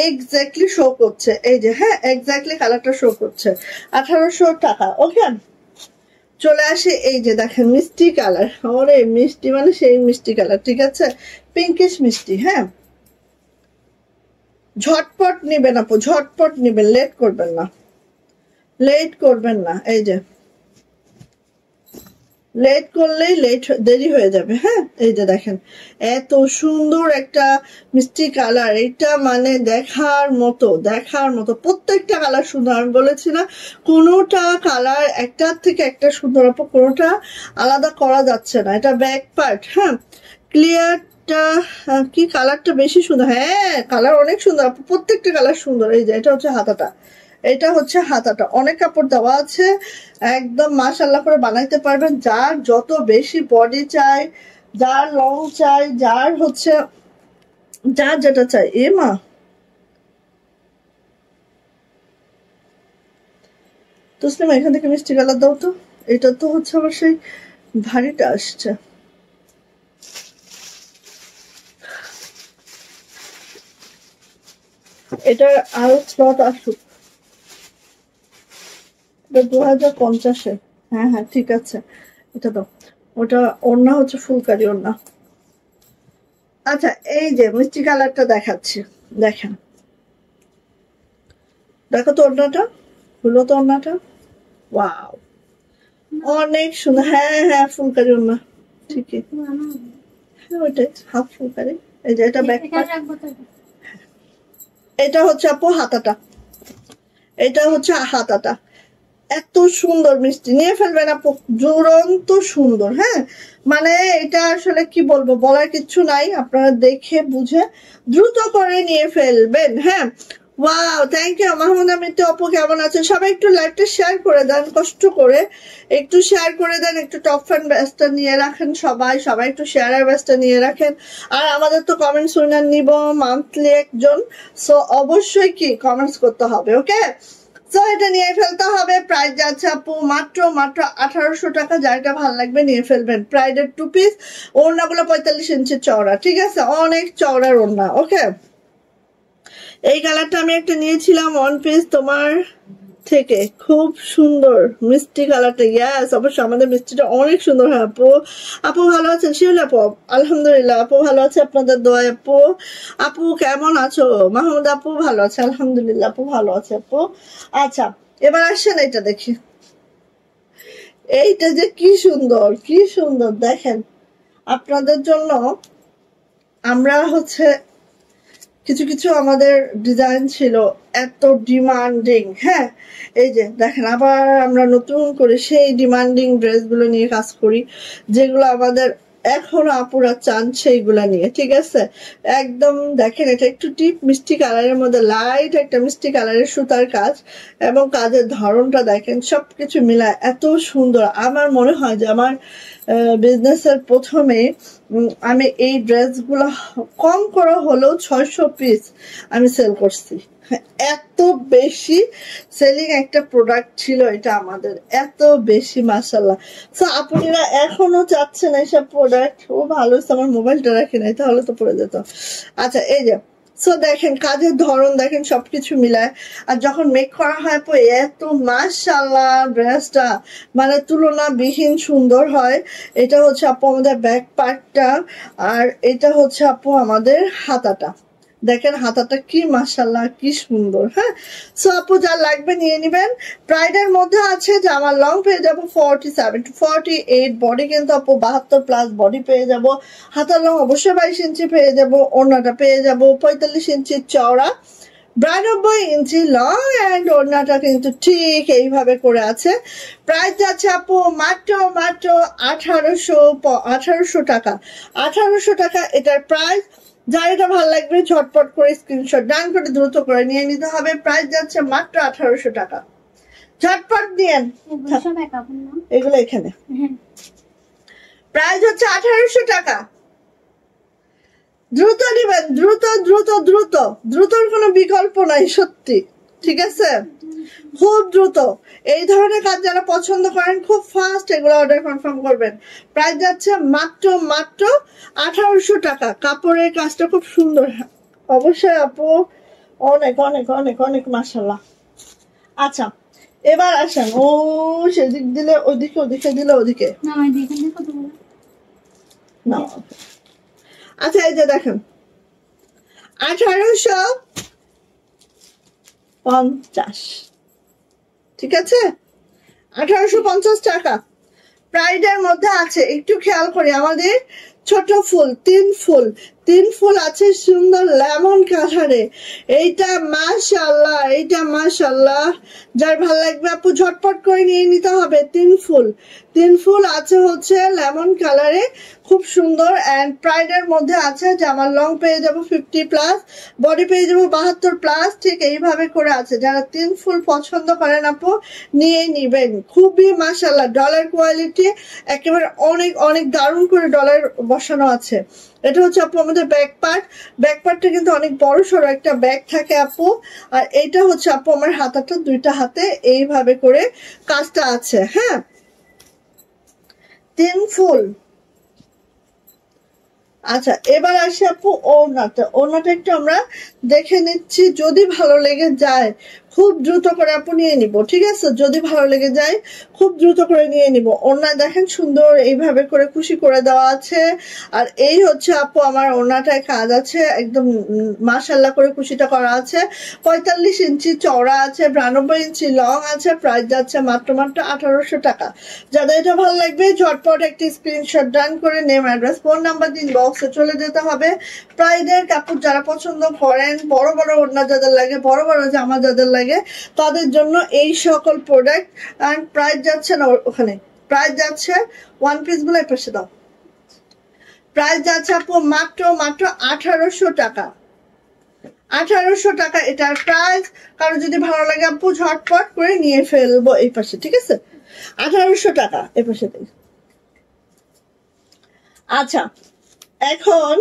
এক্স্যাক্টলি শো করছে, এই যে হ্যাঁ এক্স্যাক্টলি কালারটা শো করছে, 1800 টাকা। ওকে চলে আসে, এই যে দেখেন মিষ্টি কালার, ওরে মিষ্টি মানে সেই মিষ্টি কালার, ঠিক আছে পিঙ্কিশ মিষ্টি। হ্যাঁ ঝটপট নিবেন আপু, ঝটপট নিবেন, লেট করবেন না, লেট করবেন না। এই যে লেট করলেই দেরি হয়ে যাবে। হ্যাঁ, এই যে দেখেন এত সুন্দর একটা মিষ্টি কালার, এটা মানে দেখার মতো, দেখার মতো। প্রত্যেকটা কালার সুন্দর, আমি বলেছি না কোনোটা কালার একটার থেকে একটা সুন্দর আপু, কোনোটা আলাদা করা যাচ্ছে না। এটা ব্যাক পার্ট, হ্যাঁ ক্লিয়ারটা কি কালারটা বেশি সুন্দর, হ্যাঁ কালার অনেক সুন্দর আপু, প্রত্যেকটা কালার সুন্দর। এই যে এটা হচ্ছে হাতাটা, এটা হচ্ছে হাতাটা, অনেক কাপড় দেওয়া আছে, একদম মাশাআল্লাহ করে বানাইতে পারবেন। যার যত বেশি বডি চাই, যার লং চাই, যার হচ্ছে যার যেটা চাই। এ মা, তসলিমা এখান থেকে মিষ্টি কালার দাও তো। এটা তো হচ্ছে আবার সেই ভারীটা আসছে। এটা আরো স্লট আসুক, 2050-এ। হ্যাঁ হ্যাঁ ঠিক আছে, এটা দাও। ওটা ওড়না হচ্ছে ফুলকারি ওড়না। আচ্ছা এই যে মিষ্টি কালারটা দেখাচ্ছি, দেখেন, দেখো তো ওড়নাটা, হলো তো ওড়নাটা, ওয়াও অনেক সুন্দর। হ্যাঁ হ্যাঁ ফুলকারি ওড়না, ঠিকই, হ্যাঁ ওইটাই হাফ ফুলকারি। এই যে এটা ব্যাক পার্ট, এটা হচ্ছে আপু হাতাটা, এটা হচ্ছে হাতাটা। এত সুন্দর মিষ্টি, নিয়ে ফেলবেন আপু, দুরন্ত সুন্দর। হ্যাঁ মানে এটা আসলে কি বলবো, বলার কিছু নাই, আপনারা দেখে বুঝে দ্রুত করে নিয়ে ফেলবেন। হ্যাঁ ওয়াও, থ্যাংক ইউ মাহমুদা মিত্র আপু, কেমন আছেন সবাই? একটু লাইভটা শেয়ার করে দেন, কষ্ট করে একটু শেয়ার করে দেন, একটু টপ ফ্যান ব্যাচটা নিয়ে রাখেন, সবাই সবাই একটু শেয়ারের ব্যাচটা নিয়ে রাখেন। আর আমাদের তো কমেন্টস উইনার নিব মান্থলি একজন, সো অবশ্যই কি কমেন্টস করতে হবে, ওকে? তো এটা নিয়ে ফেলতে হবে। প্রাইস যাচ্ছে আপু মাত্র 1800 টাকা, যারটা ভালো লাগবে নিয়ে ফেলবেন। প্রাইডের 2 পিস, ওড়নাগুলো 45 ইঞ্চি চওড়া, ঠিক আছে, অনেক চওড়ার ওড়না। ওকে, এই কালারটা আমি একটা নিয়েছিলাম 1 পিস তোমার থেকে, খুব সুন্দর মিষ্টি কালারটা। ইয়াস অবশ্যই, আমাদের মিষ্টিটা অনেক সুন্দর হয় আপু। আপু ভালো আছেন শিউলি আপু? আলহামদুলিল্লাহ আপু ভালো আছে, আপনাদের দোয়ায় আপু। আপু কেমন আছো? মাহমুদ আপু ভালো আছে আলহামদুলিল্লাহ আপু, ভালো আছে আপু। আচ্ছা এবার আসেন এটা দেখি, এইটা যে কি সুন্দর, কি সুন্দর দেখেন। আপনাদের জন্য আমরা হচ্ছে কিছু কিছু আমাদের ডিজাইন ছিল এত ডিমান্ডিং। হ্যাঁ এই যে দেখেন, আবার আমরা নতুন করে সেই ডিমান্ডিং ড্রেসগুলো নিয়ে কাজ করি, যেগুলো আমাদের এখনো আপুরা চান সেইগুলা নিয়ে, ঠিক আছে। একদম দেখেন, এটা একটু ডিপ মিষ্টি কালারের মধ্যে লাইট একটা মিষ্টি কালারের সুতার কাজ, এবং কাজের ধরনটা দেখেন, সবকিছু মিলায় এত সুন্দর। আমার মনে হয় যে আমার বিজনেসের প্রথমে আমি এই ড্রেসগুলো কম করে হলেও 600 পিস আমি সেল করছি। এত বেশি সেলিং একটা প্রোডাক্ট ছিল এটা আমাদের, এত বেশি মাশাআল্লাহ। সো আপনারা এখনো চাচ্ছেন এইসব প্রোডাক্ট, ও ভালো হচ্ছে আমার মোবাইলটা রাখি নাই, তাহলে তো পড়ে যেত। আচ্ছা এই যে, সো দেখেন কাজের ধরন দেখেন, সবকিছু মিলায়। আর যখন মেক করা হয় পরে এত মাশাআল্লাহ ড্রেসটা মানে তুলনাবিহীন সুন্দর হয়। এটা হচ্ছে আপু আমাদের ব্যাক পার্টটা, আর এটা হচ্ছে আপু আমাদের হাতাটা। দেখেন হাতাটা কি মাশাআল্লাহ কি সুন্দর। হ্যাঁ সো আপু যা লাগবে নিয়ে নিবেন। প্রাইডের মধ্যে আছে যে আমার লং পেয়ে যাবো 47 to 48, বডি কিন্তু আপু 72 প্লাস বডি পেয়ে যাব। হাতার লং অবশ্যই 22 ইঞ্চি পেয়ে যাব, ওড়নাটা পেয়ে যাব 45 ইঞ্চি চওড়া, 92 ইঞ্চি লং, অ্যান্ড ওড়নাটা কিন্তু ঠিক এইভাবে করে আছে। প্রাইস যাচ্ছে আপু মাত্র মাত্র 1800 টাকা, 1800 টাকা এটার প্রাইস। যার এটা ভালো লাগবে ঝটপট করে স্ক্রিনশট ডান করে দ্রুত করে নিয়ে নিতে হবে। প্রাইস যাচ্ছে মাত্র 1800 টাকা, ঝটপট দিয়েন। এগুলো এখানে প্রাইস হচ্ছে 1800 টাকা, দ্রুত নিবেন, দ্রুত দ্রুত দ্রুত, দ্রুতর কোনো বিকল্প নাই সত্যি, ঠিক আছে, খুব দ্রুত। এই ধরনের কাজ যারা পছন্দ করেন খুব ফাস্ট এগুলো অর্ডার কনফার্ম করবেন। প্রাইস যাচ্ছে মাত্র মাত্র 1800 টাকা। কাপড়ের কাজটা খুব সুন্দর, অবশ্যই আপু অনেক অনেক অনেক অনেক মাশাআল্লাহ। আচ্ছা এবার আসেন, ও সেদিক দিলে ওদিকে, ওদিকে দিলে ওদিকে না। আচ্ছা এই যে দেখেন 1800 1850, ঠিক আছে? 1850 টাকা প্রাইডের মধ্যে আছে। একটু খেয়াল করি, আমাদের ছোট ফুল, 3 ফুল আছে সুন্দর লেমন কালারে। এইটা মাশাআল্লাহ, যার ভালো লাগবে আপু ঝটপট করে নিয়ে নিতে হবে। 3 ফুল আছে হচ্ছে লেমন কালারে, খুব সুন্দর। এন্ড প্রাইডের মধ্যে আছে জামার লং পেয়ে যাবো 50+, বডি পেয়ে যাবো 72+, ঠিক এইভাবে করে আছে। যারা 3 ফুল পছন্দ করেন আপু নিয়ে নিবেন। খুবই মাশাআল্লাহ, ডলার কোয়ালিটি একেবারে অনেক দারুণ করে ডলার বসানো আছে। এটা হচ্ছে আপু আমাদের ব্যাক পার্টটা কিন্তু অনেক বড় সড়ো একটা ব্যাগ থাকে আপু। আর এইটা হচ্ছে আপু আমার হাতাটা, 2টা হাতে এইভাবে করে কাজটা আছে। হ্যাঁ, 3 ফুল। আচ্ছা, এবার আসি আপু ওড়নাটা একটু আমরা দেখে নিচ্ছি। যদি ভালো লেগে যায় খুব দ্রুত করে আপু নিয়ে নিব, ঠিক আছে? যদি ভালো লেগে যায় খুব দ্রুত করে নিয়ে নিব। ওড়না দেখেন সুন্দর এইভাবে করে কুশি করে দেওয়া আছে। আর এই হচ্ছে আপু আমার ওড়নাটায় কাজ আছে, একদম মাশাআল্লাহ করে কুশিটা করা আছে। 45 ইঞ্চি চওড়া আছে, 92 ইঞ্চি লং আছে। প্রাইস যাচ্ছে মাত্র 1800 টাকা। যাদের এটা ভালো লাগবে ঝটপট একটি স্ক্রিনশট ডান করে নেম, অ্যাড্রেস, ফোন নাম্বার দিন বক্সে চলে যেতে হবে। প্রাইডের কাপড় যারা পছন্দ করেন, বড় ওড়না যাদের লাগে, বড় জামা যাদের লাগে, তাদের জন্য এই সকল প্রোডাক্ট। এন্ড প্রাইস যাচ্ছে না ওখানে, প্রাইস যাচ্ছে ওয়ান পিস গুলো পাশে দাও। প্রাইস যাচ্ছে আপু মাত্র 1800 টাকা। 1800 টাকা এটার প্রাইস। কারণ যদি ভালো লাগে আপু ঝটপট করে নিয়ে ফেলবো এই পাশে, ঠিক আছে? 1800 টাকা এই পাশে। আচ্ছা, এখন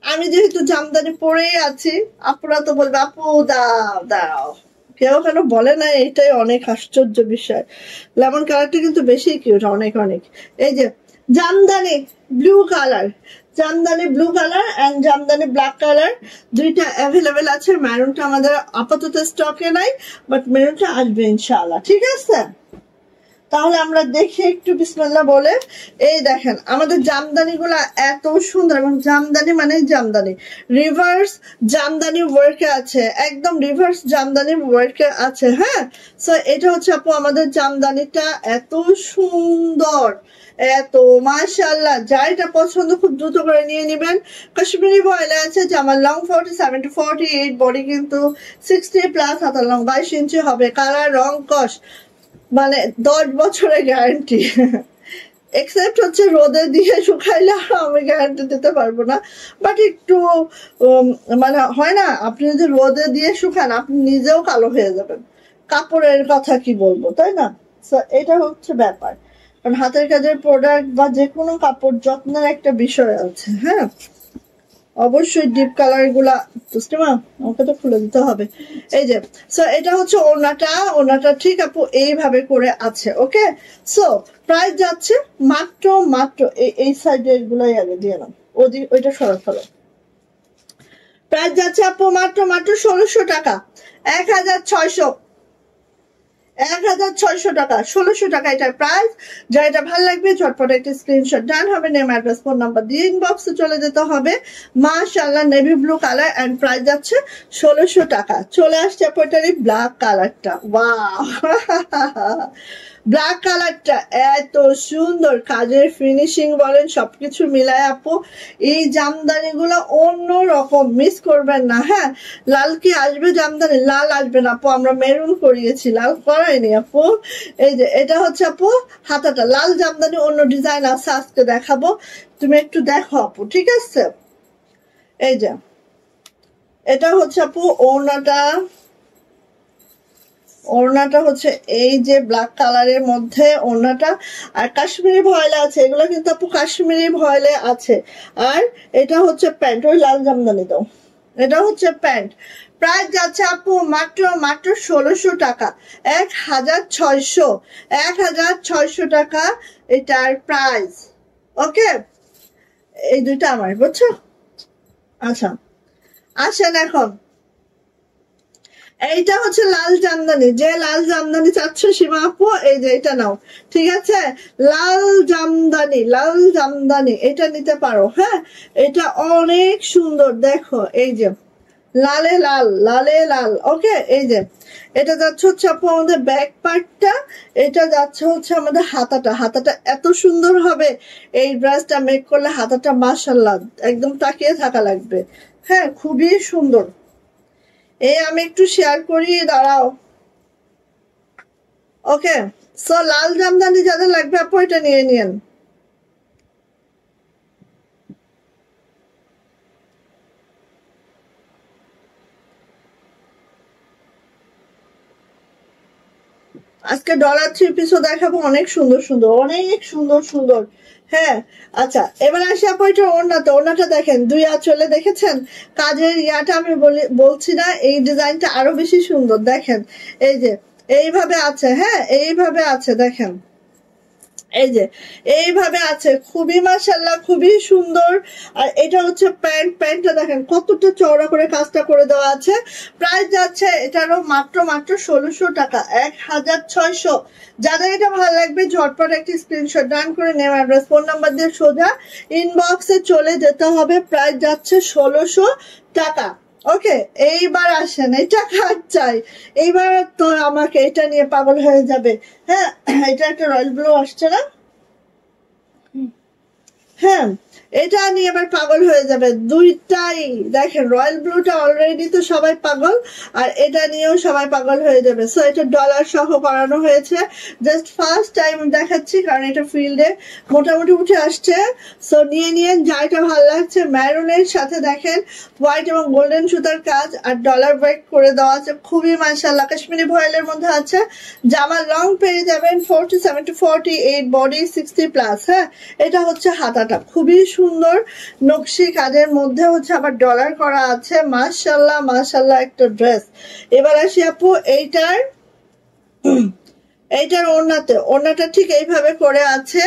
আমি যেহেতু জামদানি পরেই আছি, আপুরা তো বলবে আপু দাও কেউ কেন বলে না, এটাই অনেক আশ্চর্য বিষয়। লেমন কালারটা কিন্তু বেশি কিউট, অনেক। এই যে jamdani blue colour and jamdani black colour, দুইটা অ্যাভেলেবেল আছে। মেরুনটা আমাদের আপাতত স্টকে নাই, বাট মেরুনটা আসবে ইনশাআল্লাহ, ঠিক আছে? তাহলে আমরা দেখি একটু বিসমিল্লাহ বলে। এই দেখেন আমাদের জামদানি গুলা এত সুন্দর, এবং জামদানি মানে জামদানি রিভার্স জামদানি ওয়ার্কে আছে, একদম রিভার্স জামদানি ওয়ার্কে আছে। হ্যাঁ, সো এটা হচ্ছে আপু আমাদের জামদানিটা এত সুন্দর, এত মাশাআল্লাহ। যার এটা পছন্দ খুব দ্রুত করে নিয়ে নেবেন। কাশ্মীরি ভয়েলে আছে, জামার লং 47 to 48, বডি কিন্তু 60+, হাতার লং 22 ইঞ্চি হবে। কালার রং কস মানে 10 বছরের গ্যারান্টি। এক্সেপ্ট হচ্ছে রোদে দিয়ে শুকাইলে আমি গ্যারান্টি দিতে পারবো না, বাট একটু মানে হয় না, আপনি যদি রোদে দিয়ে শুকান আপনি নিজেও কালো হয়ে যাবেন। কাপড়ের কথা কি বলবো, তাই না? এটা হচ্ছে ব্যাপার। কারণ হাতের কাজের প্রোডাক্ট বা যে কোনো কাপড় যত্নের একটা বিষয় আছে। হ্যাঁ, অবশ্যই ডিপ কালার গুলা আমাকে তো খুলে দিতে হবে। এই যে এটা হচ্ছে ওড়নাটা ঠিক আপু এইভাবে করে আছে। ওকে, সো প্রাইস যাচ্ছে মাত্র এই সাইডের গুলাই আগে দিয়ে নাও, ওইটা সরা ফেলো। প্রাইস যাচ্ছে আপু মাত্র 1600 টাকা। 1600 টাকা, 1600 টাকা এটার প্রাইস। যা এটা ভালো লাগবে ঝটপট একটা স্ক্রিনশট ডান হবে, নেম, অ্যাড্রেস, ফোন নাম্বার দিয়ে ইনবক্সে চলে যেতে হবে। মাশাআল্লাহ, navy blue colour and price যাচ্ছে 1600 টাকা। চলে আসছে আপনার ব্ল্যাক কালারটা, ওয়াও ব্ল্যাক কালারটা এত সুন্দর, কাজের ফিনিশিং বলেন সবকিছু মিলায় আপু এই জামদানি গুলো অন্য রকম, মিস করবেন না। হ্যাঁ, লাল কি আসবে জামদানি? লাল আসবে না আপু, আমরা মেরুন করিয়েছি, লাল করাইনি আপু। এই যে এটা হচ্ছে আপু হাতাটা, লাল জামদানি অন্য ডিজাইন আছে, আজকে দেখাবো, তুমি একটু দেখো আপু, ঠিক আছে? এই যে এটা হচ্ছে আপু ওড়নাটা হচ্ছে এই যে ব্ল্যাক কালারের মধ্যে ওড়নাটা। আর কাশ্মীরি ভয়েলে আছে, এগুলো কিন্তু আপু কাশ্মীরি ভয়েলে আছে। আর এটা হচ্ছে প্যান্ট, ওই লাল জামদানি দাও, এটা হচ্ছে প্যান্ট। প্রাইস যাচ্ছে আপু মাত্র 1600 টাকা। 1600 টাকা এটার প্রাইস। ওকে, এই দুইটা আমার, বুঝছো? আচ্ছা, আসেন এখন এইটা হচ্ছে লাল জামদানি, যে লাল জামদানি চাচ্ছ সীমা আপু, এই যে এটা নাও, ঠিক আছে? লাল জামদানি এটা নিতে পারো। হ্যাঁ, এটা অনেক সুন্দর, দেখো এই যে লালে লাল, লালে লাল। ওকে, এই যে এটা যাচ্ছে হচ্ছে আপু আমাদের ব্যাক পার্টটা, এটা যাচ্ছে হচ্ছে আমাদের হাতাটা। হাতাটা এত সুন্দর হবে এই ড্রেসটা মেক করলে, হাতাটা মাশাআল্লাহ একদম তাকিয়ে থাকা লাগবে। হ্যাঁ, খুবই সুন্দর। এই আমি একটু শেয়ার করি, দাঁড়াও। ওকে, সো লাল জামদানি যাদের লাগবে আপু এটা নিয়ে নিন। আজকে ডলার থ্রি পিসও দেখাবো, অনেক সুন্দর সুন্দর, অনেক সুন্দর সুন্দর। হ্যাঁ, আচ্ছা এবার আসি আপু এটা ওড়নাতে। ওড়নাটা দেখেন, দুই আঁচলে দেখেছেন কাজের ইয়াটা, আমি বলছি না এই ডিজাইনটা আরো বেশি সুন্দর। দেখেন এই যে এইভাবে আছে, হ্যাঁ এইভাবে আছে, দেখেন এই যে এইভাবে আছে, খুবই মাশাআল্লাহ খুবই সুন্দর। আর এটা হচ্ছে প্যান্ট, প্যান্টটা দেখেন কতটা চওড়া করে কাজটা করে দেওয়া আছে। প্রাইস যাচ্ছে এটারও মাত্র মাত্র 1600 টাকা, 1600। যাদের এটা ভালো লাগবে ঝটপট একটি স্ক্রিনশট ডান করে নেম, অ্যাড্রেস, ফোন নাম্বার দিয়ে সোজা ইনবক্সে চলে যেতে হবে। প্রাইস যাচ্ছে 1600 টাকা। ওকে, এইবার আসেন, এটা কাজ চাই এইবার তো আমাকে এটা নিয়ে পাগল হয়ে যাবে। হ্যাঁ, এটা একটা রয়্যাল ব্লু আসছে না? হ্যাঁ, এটা নিয়ে আবার পাগল হয়ে যাবে। দুইটাই দেখেন, রয়্যাল ব্লুটা অলরেডি তো সবাই পাগল, আর এটা নিয়েও সবাই পাগল হয়ে যাবে। সো এটা ডলার সহ করানো হয়েছে, জাস্ট ফার্স্ট টাইম দেখাচ্ছি কারণ এটা ফিল্ডে মোটামুটি উঠে আসছে। সো নিয়ে নিয়েন, যা এটা ভালো লাগছে। ম্যারুনের সাথে দেখেন হোয়াইট এবং গোল্ডেন সুতার কাজ আর ডলার ব্রেক করে দেওয়া আছে, খুবই মাশাআল্লাহ। কাশ্মীরি ভয়েলের মধ্যে আছে। জামা লং পেয়ে যাবেন 47 to 48, বডি 60+। হ্যাঁ, এটা হচ্ছে হাতাটা, খুবই সুন্দর নকশি কাজের মধ্যে হচ্ছে আবার ডলার করা আছে। মাশাআল্লাহ মাশাআল্লাহ একটা ড্রেস। এবার আসি আপু এইটার ওড়নাতে। ওড়নাটা ঠিক এইভাবে করে আছে,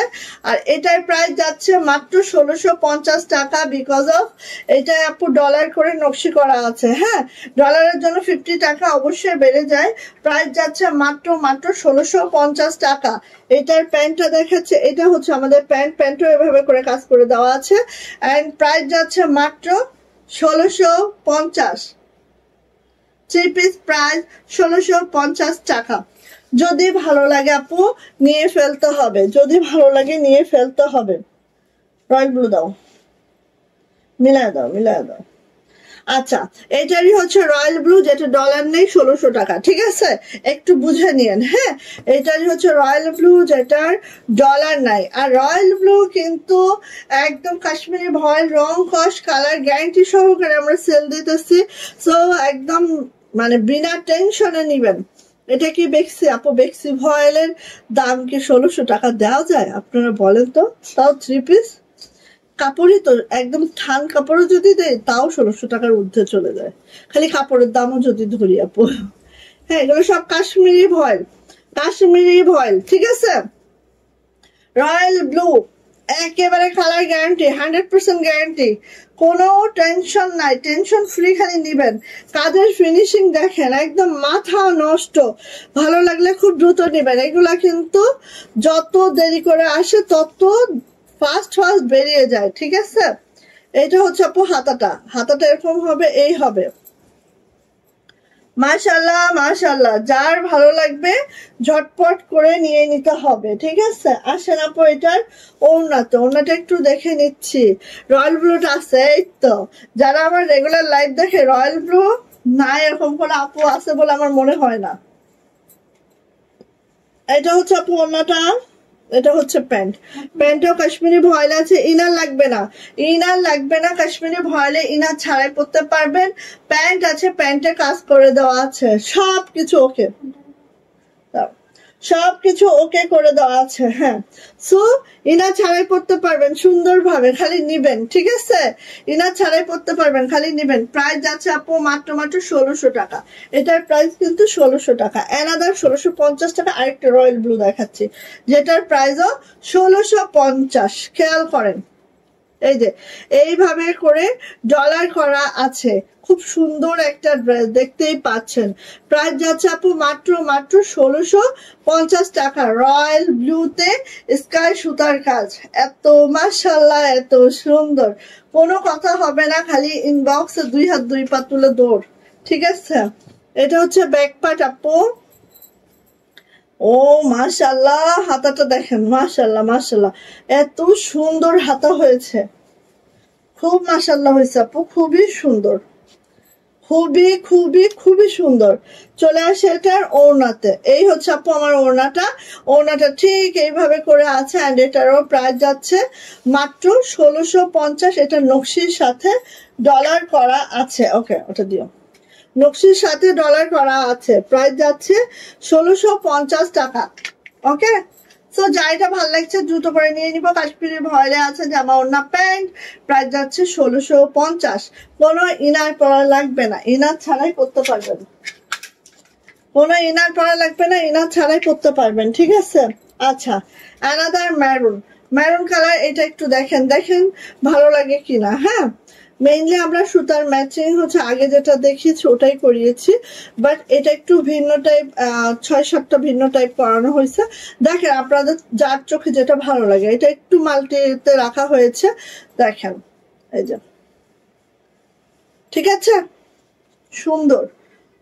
আর এটার প্রাইস যাচ্ছে মাত্র 1650 টাকা, বিকজ অফ এটা আপু ডলার করে নকশি করা আছে। হ্যাঁ, ডলারের জন্য 50 টাকা অবশ্যই বেড়ে যায়। প্রাইস যাচ্ছে মাত্র মাত্র 1650 টাকা। এটার প্যান্টটা দেখাচ্ছে, এটা হচ্ছে আমাদের প্যান্ট, প্যান্টও এভাবে করে কাজ করে দেওয়া আছে। অ্যান্ড প্রাইস যাচ্ছে মাত্র 1650। থ্রি পিস প্রাইস 1650 টাকা। যদি ভালো লাগে আপু নিয়ে ফেলতে হবে, যদি ভালো লাগে নিয়ে ফেলতে হবে। রয়্যাল ব্লু দাও, মিলায় দাও, মিলায় দাও। আচ্ছা, এটারই হচ্ছে রয়্যাল ব্লু, যেটা ডলার নেই, 1600 টাকা। ঠিক আছে, একটু বুঝে নিন। হ্যাঁ, এটারই হচ্ছে রয়্যাল ব্লু যেটার ডলার নাই। আর রয়্যাল ব্লু কিন্তু একদম কাশ্মীরি ভয়েল, রং কস কালার গ্যারান্টি সহকারে আমরা সেল দিতেছি। সো একদম মানে বিনা টেনশনে নিবেন। এটা কি বেক্সি আপু? বেক্সি ভয়েলের দাম কি 1600 টাকা দেওয়া যায়? আপনারা বলেন তো, তাও থ্রি পিস কাপড়ই তো একদম থান কাপড়ও যদি দেয় তাও 1600 টাকার ঊর্ধ্বে চলে যায়, খালি কাপড়ের দামও যদি ধরি আপু। হ্যাঁ, এগুলো সব কাশ্মীরি ভয়েল, কাশ্মীরি ভয়েল। ঠিক আছে, রয়্যাল ব্লু একেবারে কালার গ্যারান্টি, 100% গ্যারান্টি, কোনো টেনশন নাই, টেনশন ফ্রি খালি নিবেন। কাজের ফিনিশিং দেখেন, একদম মাথা নষ্ট। ভালো লাগলে খুব দ্রুত নিবেন। এগুলা কিন্তু যত দেরি করে আসে তত ফাস্ট ফাস্ট বেরিয়ে যায়। ঠিক আছে, এটা হচ্ছে আপু হাতাটা, হাতাটা এরকম হবে, এই হবে। মাশাআল্লাহ মাশাআল্লাহ, যার ভালো লাগবে ঝটপট করে নিয়ে নিতে হবে। ঠিক আছে, আসেন আপু এটার ওড়নাতে। ওড়নাটা একটু দেখে নিচ্ছি, রয়্যাল ব্লুটা আছে। এই তো যারা আমার রেগুলার লাইভ দেখে, রয়্যাল ব্লু না এরকম কোনো আপু আছে বলে আমার মনে হয় না। এটা হচ্ছে আপু ওড়নাটা, এটা হচ্ছে প্যান্ট, প্যান্টও কাশ্মীরি ভয়েল আছে। ইনার লাগবে না, ইনার লাগবে না, কাশ্মীরি ভয়েলে ইনার ছাড়াই পরতে পারবেন। প্যান্ট আছে, প্যান্টে কাজ করে দেওয়া আছে, সব কিছু ওকে, সবকিছু ওকে করে দেওয়া আছে। হ্যাঁ, সো ইনার ছাড়াই পড়তে পারবেন সুন্দরভাবে, খালি নিবেন। ঠিক আছে, ইনার ছাড়াই পড়তে পারবেন, খালি নিবেন। প্রাইস যাচ্ছে আপু মাত্র মাত্র 1600 টাকা। এটার প্রাইস কিন্তু 1600 টাকা। অ্যানাদার 1650 টাকা আরেকটা রয়্যাল ব্লু দেখাচ্ছি, যেটার প্রাইসও 1650। খেয়াল করেন, এই যে এইভাবে করে ডলার করা আছে, খুব সুন্দর একটা ড্রেস, দেখতেই পাচ্ছেন। প্রাইস যাচ্ছে আপু মাত্র মাত্র 1650 টাকা, রয়্যাল ব্লুতে স্কাই সুতার কাজ, এত মাশাআল্লাহ এত সুন্দর, কোনো কথা হবে না, খালি ইনবক্সে 2 হাত 2 পা তুলে দৌড়। ঠিক আছে, এটা হচ্ছে ব্যাক পার্ট আপু। ও মাশাআল্লাহ, হাতাটা দেখেন, মাশাআল্লাহ মাশাআল্লাহ এত সুন্দর হাতা হয়েছে, খুব মাশাআল্লাহ হয়েছে আপু, খুবই সুন্দর, খুবই খুবই খুবই সুন্দর। চলে আসে এটার ওড়নাতে, এই হচ্ছে আপু আমার ওড়নাটা, ওড়নাটা ঠিক এইভাবে করে আছে, অ্যান্ড এটারও প্রাইস যাচ্ছে মাত্র 1650। এটা নকশির সাথে ডলার করা আছে, ওকে ওটা দিও, নকশির সাথে ডলার করা আছে, প্রাইস যাচ্ছে 1650 টাকা। ওকে, সো যাইটা ভালো লাগছে দ্রুত করে নিয়ে নিব। কাশ্মীরি ভয়েলে আছে জামা ওড়না প্যান্ট, প্রাইস যাচ্ছে 1650। কোনো ইনার পরা লাগবে না, ইনার ছাড়াই পরতে পারবেন, কোনো ইনার পরা লাগবে না, ইনার ছাড়াই পরতে পারবেন। ঠিক আছে, আচ্ছা অ্যানাদার ম্যারুন, ম্যারুন কালার, এটা একটু দেখেন দেখেন ভালো লাগে কিনা। হ্যাঁ, মেইনলি আমরা সুতার ম্যাচিং হচ্ছে আগে যেটা দেখিয়েছি ওটাই করিয়েছি, বাট এটা একটু ভিন্ন টাইপ, 6-7টা ভিন্ন টাইপ করানো হয়েছে। দেখেন আপনাদের যার চোখে যেটা ভালো লাগে, এটা একটু মাল্টিতে রাখা হয়েছে, দেখেন এই যে, ঠিক আছে, সুন্দর,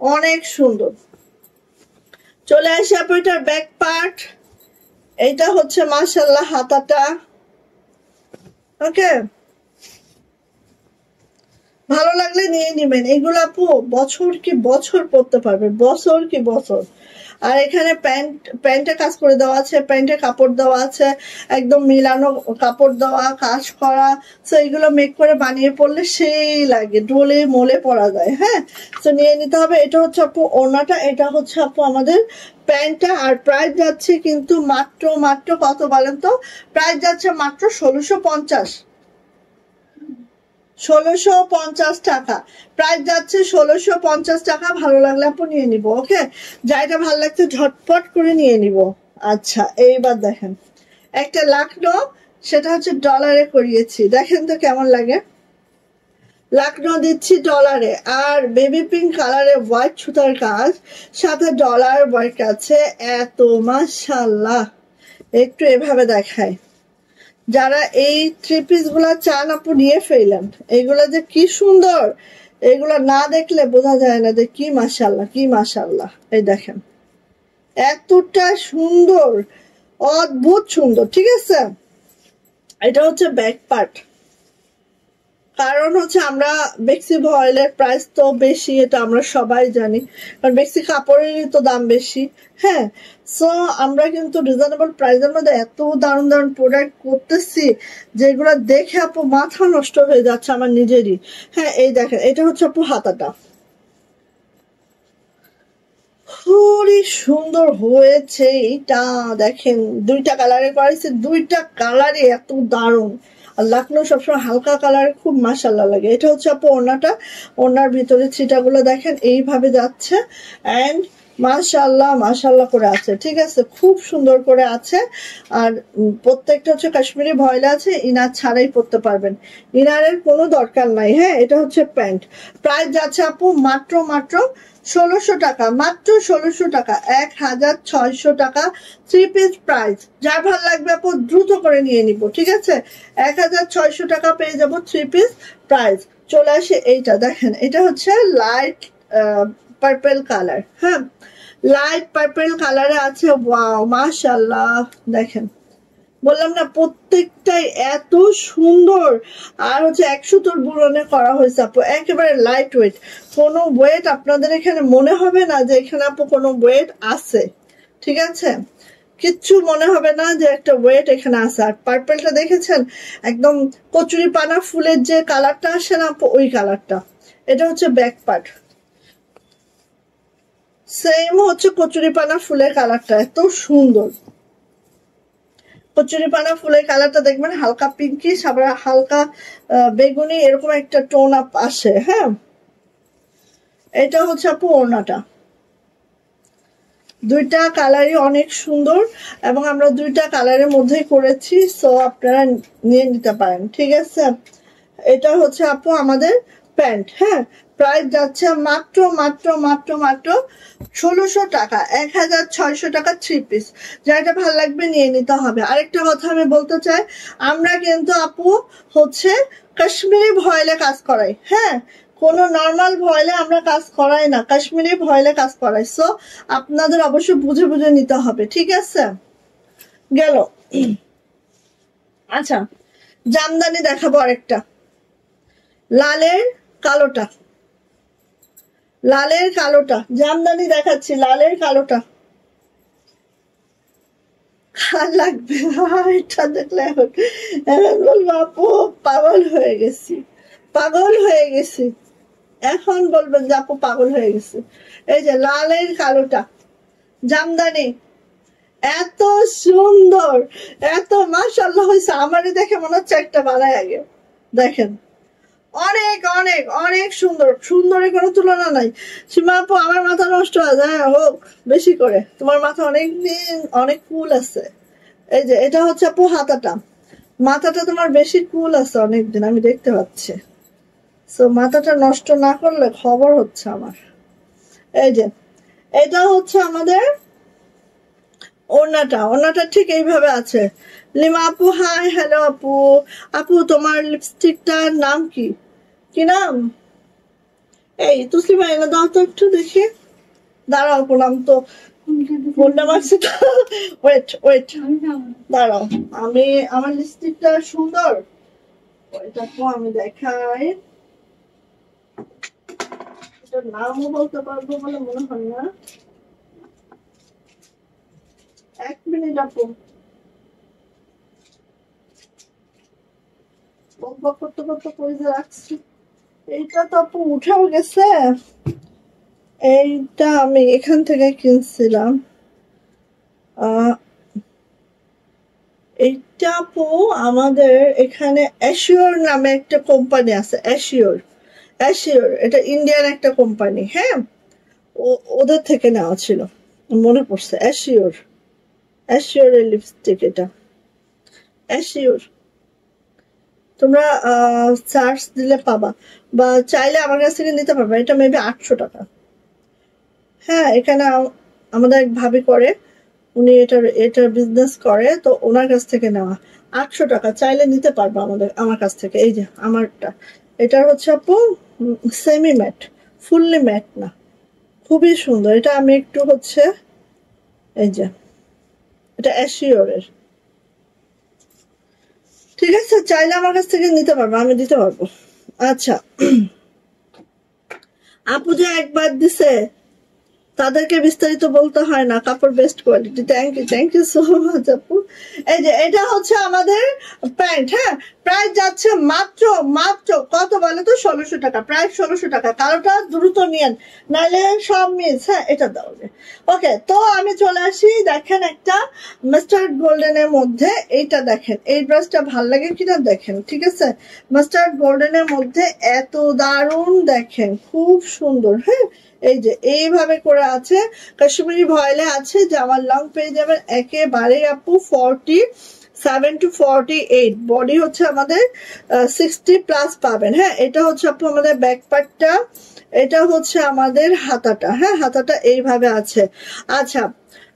অনেক সুন্দর। চলে আসে আপু এটার ব্যাক পার্ট, এইটা হচ্ছে মাশাআল্লাহ হাতাটা। ওকে, ভালো লাগলে নিয়ে নিবেন, এগুলো আপু বছর কি বছর পরতে পারবেন, বছর কি বছর। আর এখানে প্যান্টে কাজ করে দেওয়া আছে, প্যান্টে কাপড় দেওয়া আছে, একদম মিলানো কাপড় দেওয়া, কাজ করা, তো এগুলো মেক করে বানিয়ে পড়লে সেই লাগে, ডোলে মোলে পরা যায়। হ্যাঁ, তো নিয়ে নিতে হবে। এটা হচ্ছে আপু ওড়নাটা, এটা হচ্ছে আপু আমাদের প্যান্টটা, আর প্রাইস যাচ্ছে কিন্তু মাত্র মাত্র কত বলেন তো, প্রাইস যাচ্ছে মাত্র 1650, 1650 টাকা, প্রাইস যাচ্ছে 1650 টাকা। ভালো লাগলে আপু নিয়ে নিব। ওকে, যাইটা ভালো লাগছে ঝটপট করে নিয়ে নিব। আচ্ছা, এইবার দেখেন একটা লাকনো, সেটা হচ্ছে ডলারে করিয়েছি, দেখেন তো কেমন লাগে, লাকনো দিচ্ছি ডলারে, আর বেবি পিঙ্ক কালারে হোয়াইট সুতার কাজ, সাথে ডলার ওয়ার্ক আছে, এত মাশাআল্লাহ। একটু এভাবে দেখায়, যারা এই থ্রি পিস গুলা চান আপু নিয়ে ফেলেন, এগুলা যে কি সুন্দর, এগুলা না দেখলে বোঝা যায় না যে কি মাশাআল্লাহ, কি মাশাআল্লাহ। এই দেখেন এতটা সুন্দর, অদ্ভুত সুন্দর। ঠিক আছে, এটা হচ্ছে ব্যাক পার্ট, কারণ হচ্ছে আমরা বেক্সি ভয়েলের প্রাইস তো বেশি, এটা আমরা সবাই জানি, কারণ বেক্সি কাপড়েরই তো দাম বেশি। হ্যাঁ, সো আমরা কিন্তু রিজনেবল প্রাইসের মধ্যে এত দারুণ দারুণ প্রোডাক্ট করতেছি যেগুলো দেখে আপু মাথা নষ্ট হয়ে যাচ্ছে আমার নিজেরই। হ্যাঁ, এই দেখেন এটা হচ্ছে আপু হাতাটা, খুবই সুন্দর হয়েছে। এটা দেখেন দুইটা কালারে করেছে, দুইটা কালারই এত দারুণ, আর লাকনো সবসময় হালকা কালার খুব মাশাআল্লাহ লাগে। এটা হচ্ছে আপু ওড়নাটা, ওড়নার ভিতরে ছিটাগুলো দেখেন এইভাবে যাচ্ছে, অ্যান্ড মাশাআল্লাহ মাশাআল্লাহ করে আছে। ঠিক আছে, খুব সুন্দর করে আছে, আর প্রত্যেকটা হচ্ছে কাশ্মীরি ভয়েলে আছে, ইনার ছাড়াই পরতে পারবেন, ইনারের কোনো দরকার নাই। হ্যাঁ, এটা হচ্ছে প্যান্ট, প্রাইস যাচ্ছে আপু মাত্র মাত্র 1600 টাকা, মাত্র 1600 টাকা, 1600 টাকা থ্রি পিস প্রাইস। যার ভালো লাগবে আপু দ্রুত করে নিয়ে নিব। ঠিক আছে, 1600 টাকা পেয়ে যাব থ্রি পিস প্রাইস। চলে আসে এইটা, দেখেন এটা হচ্ছে লাইট পার্পল কালার। হ্যাঁ, লাইট পার্পল কালারে আছে, ওয়াও মাশাআল্লাহ। দেখেন বললাম না প্রত্যেকটাই এত সুন্দর, আর হচ্ছে 100 বুননে করা হয়েছে আপু, একেবারে লাইট ওয়েট, কোনো ওয়েট আপনাদের এখানে মনে হবে না যে এখানে আপু কোনো ওয়েট আছে। ঠিক আছে, কিচ্ছু মনে হবে না যে একটা ওয়েট এখানে আছে। আর পার্পলটা দেখেছেন, একদম কচুরি পানা ফুলের যে কালারটা আসে না আপু, ওই কালারটা। এটা হচ্ছে ব্যাক পার্ট, সেম হচ্ছে কচুরি পানা ফুলের কালারটা, এত সুন্দর। কচুরি পানা ফুলের কালারটা দেখবেন হালকা পিঙ্কিশ, আবার হালকা বেগুনি, এরকম একটা টোন আপ আসে। হ্যাঁ, এটা হচ্ছে আপু ওড়নাটা, দুইটা কালারই অনেক সুন্দর এবং আমরা দুইটা কালারের মধ্যেই করেছি, সো আপনারা নিয়ে নিতে পারেন। ঠিক আছে, এটা হচ্ছে আপু আমাদের প্যান্ট। হ্যাঁ, প্রাইস যাচ্ছে মাত্র মাত্র মাত্র মাত্র 1600 টাকা, 1600 টাকা 3 পিস। যেটা ভালো লাগবে নিয়ে নিতে হবে। আরেকটা কথা আমি বলতে চাই, আমরা কিন্তু আপু হচ্ছে কাশ্মীরি ভয়েলে কাজ করাই। হ্যাঁ, কোনো নর্মাল ভয়েলে আমরা কাজ করাই না, কাশ্মীরি ভয়েলে কাজ করাই। সো আপনাদের অবশ্যই বুঝে বুঝে নিতে হবে। ঠিক আছে, গেল। আচ্ছা, জামদানি দেখাবো আরেকটা, লালের কালোটা, লালের কালোটা জামদানি দেখাচ্ছি, লালের কালোটা। আর লাগবে এটা দেখলে এখন এখন বলবো আপু পাগল হয়ে গেছি, পাগল হয়ে গেছি। এখন বলবেন যে আপু পাগল হয়ে গেছে। এই যে লালের কালোটা জামদানি, এত সুন্দর, এত মাশাআল্লাহ হয়েছে। আমারই দেখে মনে হচ্ছে একটা বানায় আগে। দেখেন অনেক অনেক অনেক সুন্দর, সুন্দরের কোনো তুলনা নাই। সীমা আপু আমার মাথা নষ্ট হয়ে যায়, হোক বেশি করে, তোমার মাথা অনেক দিন অনেক কুল আছে। এই যে এটা হচ্ছে আপু হাতাটা, মাথাটা তোমার বেশি কুল আছে অনেকদিন, আমি দেখতে পাচ্ছি। সো মাথাটা নষ্ট না করলে খবর হচ্ছে আমার। এই যে এটা হচ্ছে আমাদের ওড়নাটা, ওড়নাটা ঠিক এইভাবে আছে। লিমা আপু হাই, হ্যালো আপু। আপু তোমার লিপস্টিকটার নাম কি, কি নাম? এই তুসলিমা এনে দাও তো একটু দেখি, দাঁড়াও বললাম তো, ফোনটা মারছি তো, ওয়েট ওয়েট, দাঁড়াও। আমি আমার লিপস্টিকটা সুন্দর, ওইটা তো আমি দেখাই। এটার নামও বলতে পারবো বলে মনে হয় না। এক মিনিট আপু, বক করতে করতে কই যে রাখছি। এইটা তো আপু উঠেও গেছে, এইটা আমি এখান থেকে কিনছিলাম। এইটা আপু আমাদের এখানে অ্যাশিওর নামে একটা কোম্পানি আছে, অ্যাশিওর, অ্যাশিওর এটা ইন্ডিয়ান একটা কোম্পানি। হ্যাঁ, ওদের থেকে নেওয়া ছিল, মনে পড়ছে। অ্যাশিওর, অ্যাশিওরের লিপস্টিক এটা, অ্যাশিওর। তোমরা সার্চ দিলে পাবা, বা চাইলে আমার কাছ থেকে নিতে পারবা। এটা মেবি 800 টাকা। হ্যাঁ, এখানে আমাদের এক ভাবি করে, উনি এটার বিজনেস করে, তো ওনার কাছ থেকে নেওয়া। 800 টাকা, চাইলে নিতে পারবো আমার কাছ থেকে। এই যে আমারটা, এটার হচ্ছে আপু সেমি ম্যাট, ফুললি ম্যাট না, খুবই সুন্দর। এটা আমি একটু হচ্ছে, এই যে এটা অ্যাশিওরের। ঠিক আছে, চাইলে আমার কাছ থেকে নিতে পারবো, আমি দিতে পারবো। আচ্ছা, আপু যে একবার দিছে তাদেরকে বিস্তারিত বলতে হয় না, কাপড় best quality. Thank you so much আপু। এই যে এটা হচ্ছে আমাদের প্যান্ট। হ্যাঁ, প্রাইস যাচ্ছে মাত্র মাত্র কত বলে তো, 1600 টাকা, প্রায় 1600 টাকা। কালোটা দ্রুত নিয়েন, নাইলে সব মিস। হ্যাঁ, এটা দাও। ওকে, তো আমি চলে আসি। দেখেন একটা মাস্টার্ড গোল্ডেনের মধ্যে, এইটা দেখেন, এই ড্রেসটা ভাল লাগে কিনা দেখেন। ঠিক আছে, মাস্টার্ড গোল্ডেনের মধ্যে এত দারুণ, দেখেন খুব সুন্দর। হ্যাঁ, এই যে এইভাবে করে আছে, কাশ্মীরি ভয়েলে আছে। যে আমার লং পেয়ে যাবেন একেবারে আপু 47 to 48, বডি হচ্ছে আমাদের 60+ পাবেন। হ্যাঁ, এটা হচ্ছে আপু আমাদের ব্যাক পার্টটা, এটা হচ্ছে আমাদের হাতাটা। হ্যাঁ, হাতাটা এইভাবে আছে। আচ্ছা,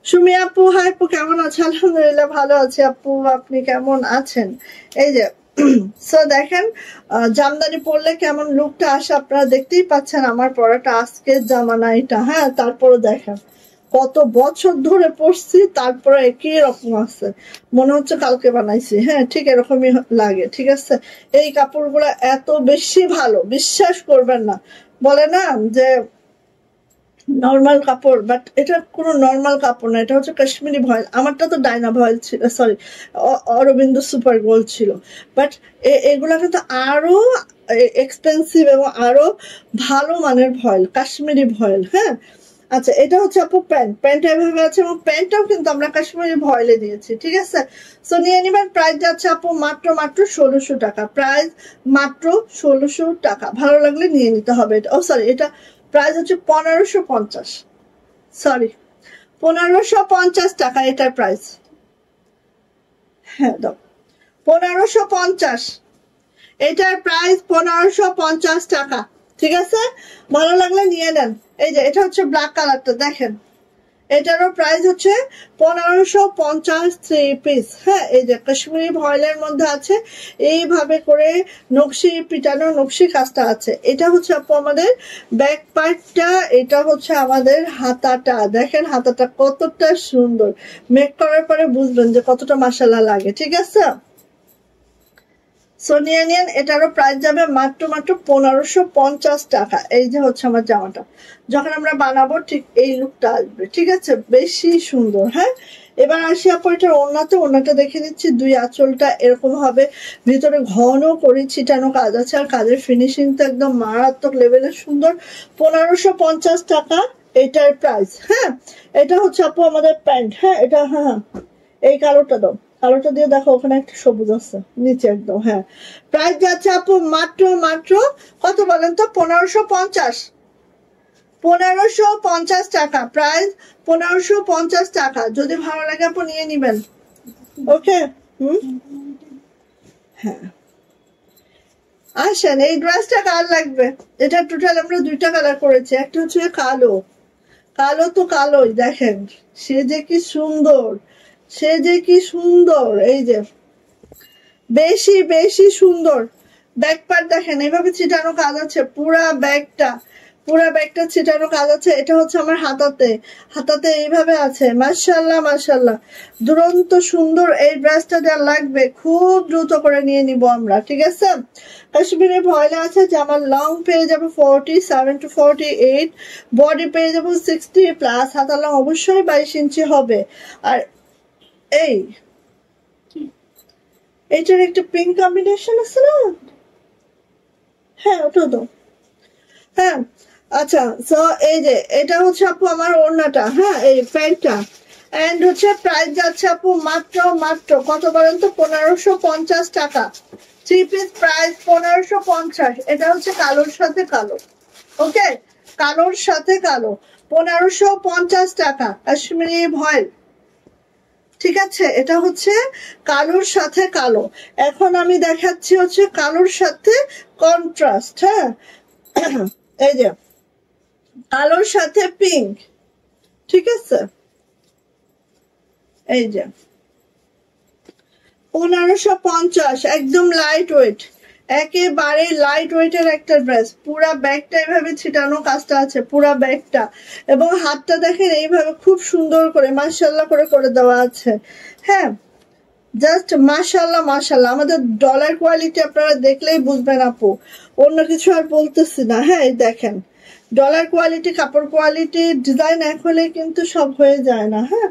সুমি আপু হাই আপু, কেমন আছে? আলহামদুলিল্লাহ ভালো আছে আপু, আপনি কেমন আছেন? এই যে সো দেখেন জামদানি পরলে কেমন লুকটা আসে, আপনারা দেখতেই পাচ্ছেন। আমার পরাটা আজকের জামানা এটা। হ্যাঁ, তারপরে দেখেন কত বছর ধরে পরছি, তারপরে একই রকম আছে, মনে হচ্ছে কালকে বানাইছি। হ্যাঁ, ঠিক এরকমই লাগে। ঠিক আছে, এই কাপড়গুলো এত বেশি ভালো, বিশ্বাস করবেন না। বলে না যে নর্মাল কাপড়, বাট এটা কোনো নর্মাল কাপড় না, এটা হচ্ছে কাশ্মীরি ভয়েল। আমারটা তো ডাইনা ভয়েল ছিল, সরি অরবিন্দ সুপার গোল্ড ছিল, বাট এগুলা কিন্তু আরো এক্সপেন্সিভ এবং আরো ভালো মানের ভয়েল, কাশ্মীরি ভয়েল। হ্যাঁ, আচ্ছা, এটা হচ্ছে আপু প্যান্ট, প্যান্ট এভাবে আছে এবং প্যান্টটাও কিন্তু আমরা কাশ্মীরি ভয়েলে দিয়েছি। ঠিক আছে, সো নিয়ে নিবেন। প্রাইস যাচ্ছে আপু মাত্র মাত্র 1600 টাকা, প্রাইস মাত্র 1600 টাকা। ভালো লাগলে নিয়ে নিতে হবে। এটা সরি, এটা প্রাইস হচ্ছে 1550, সরি 1550 টাকা এটার প্রাইস। হ্যাঁ দাও 1550, এটার প্রাইস 1550 টাকা। ঠিক আছে, ভালো লাগলে নিয়ে নেন। এই যে এটা হচ্ছে ব্ল্যাক কালারটা, দেখেন এটারও প্রাইস হচ্ছে 1550 থ্রি পিস। হ্যাঁ, এই যে কাশ্মীরি ভয়েলের মধ্যে আছে, এইভাবে করে নকশি পিটানো নকশি কাজটা আছে। এটা হচ্ছে আপু আমাদের ব্যাক পার্টটা, এটা হচ্ছে আমাদের হাতাটা। দেখেন হাতাটা কতটা সুন্দর, মেক করার পরে বুঝবেন যে কতটা মাশাআল্লাহ লাগে। ঠিক আছে, সো নিয়ে নিন। এটারও প্রাইস যাবে মাত্র 1550 টাকা। এই যে হচ্ছে আমার জামাটা, যখন আমরা বানাবো ঠিক এই লুকটা আসবে। ঠিক আছে, বেশি সুন্দর। হ্যাঁ, এবার আসি আপু এটার ওড়নাতে। ওড়নাটা দেখে নিচ্ছি, দুই আঁচলটা এরকম হবে, ভিতরে ঘন করে ছিটানো কাজ আছে, আর কাজের ফিনিশিংটা একদম মারাত্মক লেভেলের সুন্দর। 1550 টাকা এটার প্রাইস। হ্যাঁ, এটা হচ্ছে আপু আমাদের প্যান্ট। হ্যাঁ, এটা হ্যাঁ এই কালোটা দাও, কালোটা দিয়ে দেখো ওখানে একটা সবুজ আছে নিচে একদম। হ্যাঁ, প্রাইস যাচ্ছে আপু মাত্র কত বলেন তো? 1550। 1550 টাকা প্রাইস, 1550 টাকা। যদি ভালো লাগে আপু নিয়ে নিবেন। ওকে, হ্যাঁ আসেন। এই ড্রেসটা কার লাগবে? এটা টোটাল আমরা দুইটা কালার করেছি, একটা হচ্ছে কালো। কালো তো কালোই, দেখেন সে যে কি সুন্দর, সে যে কি সুন্দর। এই যে বেশি বেশি সুন্দর। ব্যাক পার্ট দেখেন এইভাবে ছিটানো কাজ আছে, পুরা ব্যাগটা ছিটানো কাজ আছে। এটা হচ্ছে আমার হাতাতে এইভাবে আছে। মাশাআল্লাহ মাশাআল্লাহ, দুরন্ত সুন্দর। এই ড্রেসটা যা লাগবে খুব দ্রুত করে নিয়ে নিব আমরা। ঠিক আছে, কাশ্মীরি ভয়েলে আছে। জামার লং পেয়ে যাবো 47 to 48, বডি পেয়ে যাবো 60 প্লাস, হাতার লং অবশ্যই 22 ইঞ্চি হবে। আর এইটার একটা পিঙ্ক কম্বিনেশন আছে না? হ্যাঁ ওটা তো, হ্যাঁ আচ্ছা। সো এই যে এটা হচ্ছে আপু আমার ওড়নাটা। হ্যাঁ, এই প্যান্টটা এন্ড হচ্ছে প্রাইস যাচ্ছে আপু মাত্র কত বলেন তো? 1550 টাকা। Three piece price 1550। এটা হচ্ছে কালোর সাথে কালো। ওকে, কালোর সাথে কালো 1550 টাকা কাশ্মীরি ভয়েল। ঠিক আছে, এটা হচ্ছে কালোর সাথে কালো। এখন আমি দেখাচ্ছি হচ্ছে কালোর সাথে কন্ট্রাস্ট। হ্যাঁ, এই যে কালোর সাথে পিঙ্ক। ঠিক আছে, এই যে 1550, একদম লাইট ওয়েট, একেবারে লাইট ওয়েটের একটা ড্রেস। পুরা ব্যাগটা এইভাবে ছিটানো কাজটা আছে, পুরা ব্যাগটা। এবং হাতটা দেখেন এইভাবে খুব সুন্দর করে মাশাআল্লাহ করে দেওয়া আছে। হ্যাঁ, জাস্ট মাশাআল্লাহ মাশাআল্লাহ। আমাদের ডলার কোয়ালিটি আপনারা দেখলেই বুঝবেন আপু, অন্য কিছু আর বলতেছি না। হ্যাঁ, দেখেন ডলার কোয়ালিটি, কাপড় কোয়ালিটি, ডিজাইন এক হলে কিন্তু সব হয়ে যায় না। হ্যাঁ,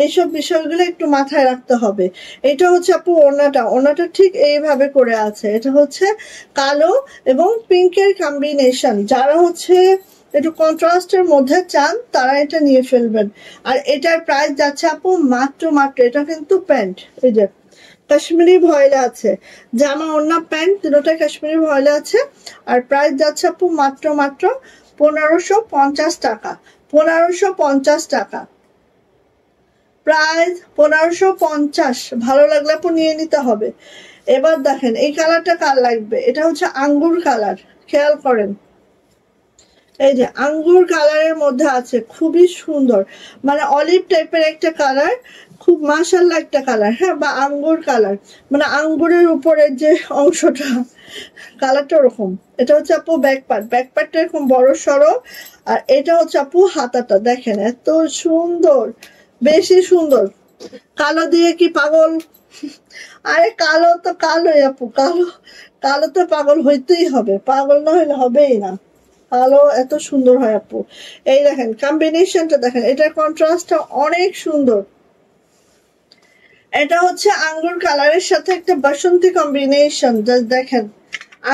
এইসব বিষয়গুলো একটু মাথায় রাখতে হবে। এটা হচ্ছে আপু ওড়নাটা ঠিক এইভাবে করে আছে। এটা হচ্ছে কালো এবং পিঙ্কের কম্বিনেশন। যারা হচ্ছে একটু কন্ট্রাস্টের মধ্যে চান তারা এটা নিয়ে ফেলবেন। আর এটার প্রাইস যাচ্ছে আপু মাত্র, এটা কিন্তু প্যান্ট, এই যে কাশ্মীরি ভয়েলে আছে, জামা ওড়না প্যান্ট দুটোটা কাশ্মীরি ভয়েলে আছে। আর প্রাইস যাচ্ছে আপু মাত্র 1550 টাকা। 1550 টাকা প্রাইস, 1550। ভালো লাগলে আপু নিয়ে নিতে হবে। এবার দেখেন এই কালারটা কার লাগবে? এটা হচ্ছে আঙ্গুর কালার, খেয়াল করেন। এই যে আঙ্গুর কালারের মধ্যে আছে, খুবই সুন্দর, মানে অলিভ টাইপের একটা কালার, খুব মাশাআল্লাহ একটা কালার। হ্যাঁ, বা আঙ্গুর কালার, মানে আঙ্গুরের উপরের যে অংশটা, কালারটা ওরকম। এটা হচ্ছে আপু ব্যাকপার্টটা এরকম বড় সড়ো। আর এটা হচ্ছে আপু হাতাটা, দেখেন এত সুন্দর, বেশি সুন্দর। কালো দিয়ে কি পাগল? আরে কালো তো কালোই আপু, কালো তো পাগল হইতেই হবে, পাগল না হইলে হবেই না। কালো এত সুন্দর হয় আপু। এই দেখেন কম্বিনেশনটা, দেখেন এটার কন্ট্রাস্টটা অনেক সুন্দর। এটা হচ্ছে আঙ্গুর কালারের সাথে একটা বাসন্তী কম্বিনেশন, জাস্ট দেখেন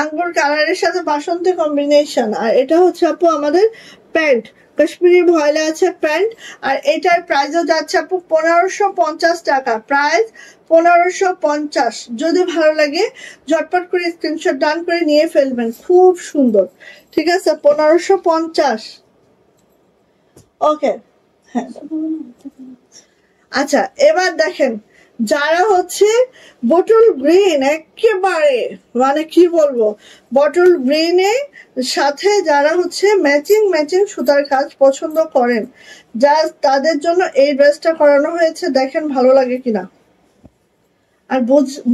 আঙ্গুর কালারের সাথে বাসন্তী কম্বিনেশন। আর এটা হচ্ছে আপু আমাদের প্যান্ট, কাশ্মীরি ভয়েলে আছে প্যান্ট। আর এটার প্রাইসও যাচ্ছে আপু 1550 টাকা। প্রাইস 1550। যদি ভালো লাগে ঝটপট করে স্ক্রিনশট ডান করে নিয়ে ফেলবেন, খুব সুন্দর। ঠিক আছে, 1550। ওকে, হ্যাঁ আচ্ছা এবার দেখেন যারা হচ্ছে বটল গ্রিন একেবারে মানে কি বলবো বটল গ্রিনে সাথে যারা হচ্ছে ম্যাচিং ম্যাচিং সুতার কাজ পছন্দ করেন যা তাদের জন্য এই ড্রেসটা করানো হয়েছে দেখেন ভালো লাগে কিনা আর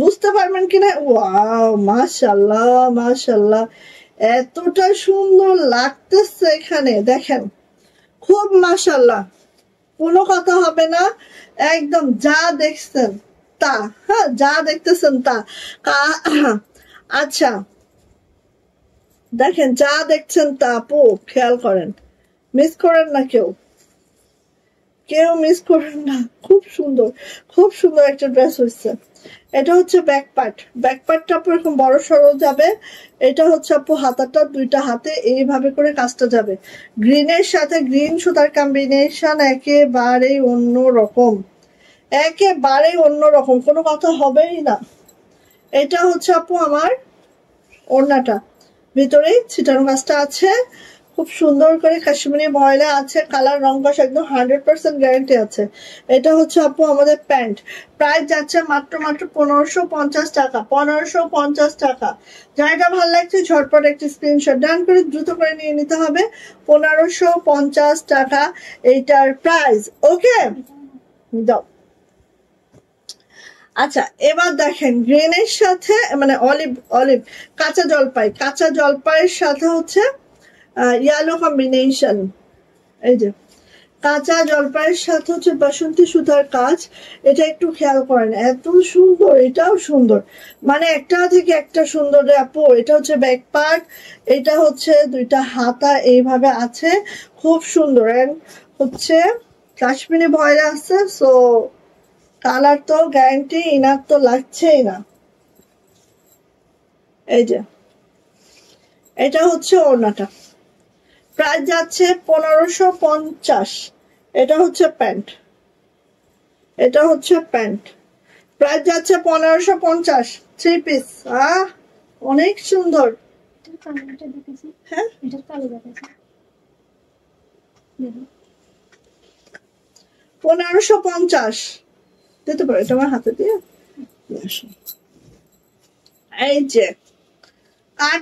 বুঝতে পারবেন কিনা ওয়াও মাশাআল্লাহ মাশাআল্লাহ এতটা সুন্দর লাগতেছে এখানে দেখেন খুব মাশাআল্লাহ কোনো কথা হবে না একদম যা দেখছেন তা হ্যাঁ যা দেখতেছেন তা আচ্ছা দেখেন যা দেখছেন তা আপু খেয়াল করেন মিস করেন না কেউ কেউ মিস করেন না খুব সুন্দর একটা ড্রেস হচ্ছে এটা হচ্ছে ব্যাক পার্টটা আপু এরকম বড় সড়ো যাবে এটা হচ্ছে আপু হাতাটা দুইটা হাতে এইভাবে করে কাজটা যাবে গ্রিনের সাথে গ্রিন সুতার কম্বিনেশন একেবারেই অন্যরকম কোনো কথা হবেই না এটা হচ্ছে আপু আমার ওড়নাটা ভিতরে ছিটানো কাজটা আছে খুব সুন্দর করে কাশ্মীরি ময়লা আছে কালার রং কষ একদম 100% গ্যারান্টি আছে এটা হচ্ছে আপু আমাদের প্যান্ট প্রাইস যাচ্ছে মাত্র 1550 টাকা 1550 টাকা যাইটা ভালো লাগছে ঝটপট একটি স্ক্রিনশট ডান করে দ্রুত করে নিয়ে নিতে হবে 1550 টাকা এইটার প্রাইস ওকে দাও আচ্ছা এবার দেখেন গ্রিনের সাথে মানে অলিভ কাঁচা জলপাইয়ের সাথে হচ্ছে ইয়েলো কম্বিনেশন এই যে কাঁচা জলপাইয়ের সাথে হচ্ছে বাসন্তী সুতার কাজ এটা একটু খেয়াল করেন এত সুন্দর এটাও সুন্দর মানে একটা থেকে একটা সুন্দর রে আপু এটা হচ্ছে ব্যাক পার্ট এটা হচ্ছে দুইটা হাতা এইভাবে আছে খুব সুন্দর এন্ড হচ্ছে কাশ্মীরি ভয়রা আছে সো কালার তো গ্যারান্টি ইনার তো লাগছেই না এই যে এটা হচ্ছে ওড়নাটা প্রাইস যাচ্ছে 1550 এটা হচ্ছে প্যান্ট প্রাইস যাচ্ছে 1550 থ্রি পিস অনেক সুন্দর হ্যাঁ 1550 দিতে পারো এটা আমার হাতে দিয়ে এই যে কাট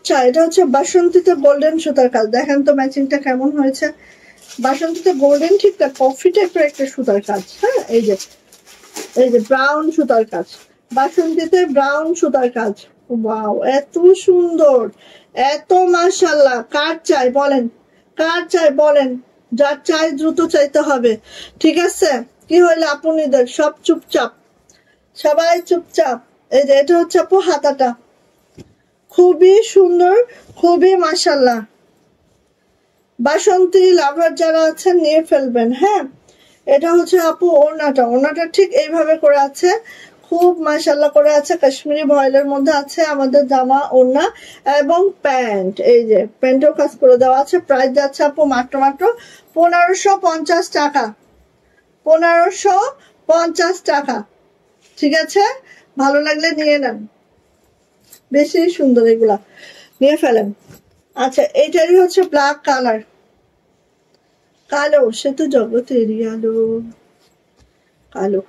চাই এটা হচ্ছে বাসন্তীতে গোল্ডেন সুতার কাজ দেখেন তো ম্যাচিংটা কেমন হয়েছে বাসন্তীতে গোল্ডেন ঠিক না কফি টাইপের একটা সুতার কাজ হ্যাঁ এই যে ব্রাউন সুতার কাজ বাসন্তীতে ব্রাউন সুতার কাজ ওয়াও এত সুন্দর এত মাশাআল্লাহ কার চাই বলেন যার চাই দ্রুত চাইতে হবে ঠিক আছে কি হইলো আপুনিদের সব চুপচাপ সবাই চুপচাপ এই যে এটা হচ্ছে আপু হাতাটা খুবই সুন্দর খুবই মাশাআল্লাহ বাসন্তী লাভার যারা আছেন নিয়ে ফেলবেন হ্যাঁ এটা হচ্ছে আপু ওড়নাটা ঠিক এইভাবে করে আছে খুব মাশাআল্লাহ করে আছে কাশ্মীরি ভয়েলের মধ্যে আছে আমাদের জামা ওড়না এবং প্যান্ট এই যে প্যান্টেও কাজ করে দেওয়া আছে প্রাইস যাচ্ছে আপু মাত্র 1550 টাকা 1550 টাকা ঠিক আছে ভালো লাগলে নিয়ে নেন বেশি সুন্দর এগুলা নিয়ে ফেলেন আচ্ছা এইটারই হচ্ছে ব্ল্যাক কালো সে তো জগতেরই আলো কালো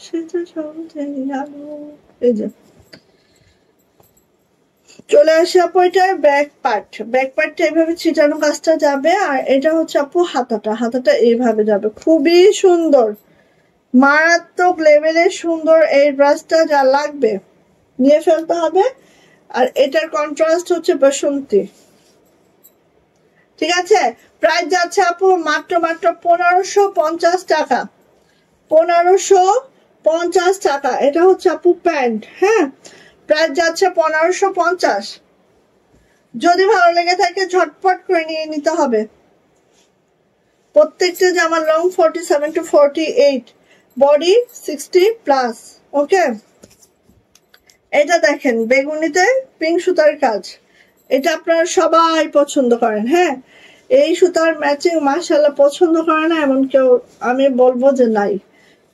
সে তো জগতেরই আলো এই যে চলে আসে আপু এটার ব্যাক পার্টটা এইভাবে ছিটানো কাজটা যাবে আর এটা হচ্ছে আপু হাতাটা এইভাবে যাবে খুবই সুন্দর মারাত্মক লেভেলের সুন্দর এই ড্রেসটা যা লাগবে নিয়ে ফেলতে হবে আর এটার কন্ট্রাস্ট হচ্ছে বাসন্তী ঠিক আছে প্রাইস যাচ্ছে আপু মাত্র 1550 টাকা 1550 টাকা এটা হচ্ছে আপু প্যান্ট হ্যাঁ প্রাইস যাচ্ছে 1550 যদি ভালো লেগে থাকে ঝটপট করে নিয়ে নিতে হবে প্রত্যেকটা জামা লং 47 to 48 বডি 60 প্লাস ওকে এটা দেখেন বেগুনিতে পিঙ্ক সুতার কাজ এটা আপনারা সবাই পছন্দ করেন হ্যাঁ এই সুতার ম্যাচিং মাশাআল্লাহ পছন্দ করে না এমন কেউ আমি বলবো যে নাই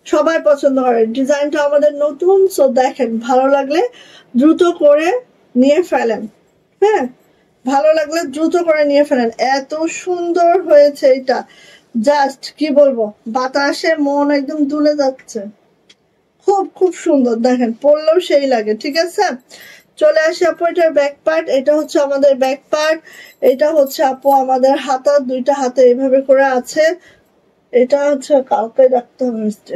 সবাই পছন্দ করে ডিজাইনটা আমাদের নতুন সো দেখেন ভালো লাগলে দ্রুত করে নিয়ে ফেলেন হ্যাঁ ভালো লাগলে দ্রুত করে নিয়ে ফেলেন, এত সুন্দর হয়েছে এটা, জাস্ট কি বলবো, বাতাসে মন একদম দুলে যাচ্ছে, খুব খুব সুন্দর, দেখেন পরলেও সেই লাগে। ঠিক আছে, চলে আসি আপু এটার ব্যাক পার্ট। এটা হচ্ছে আমাদের ব্যাক পার্ট, এটা হচ্ছে আপু আমাদের হাতা, দুইটা হাতে এইভাবে করে আছে। এটা হচ্ছে কালকে রাখতে হবে মিষ্টি,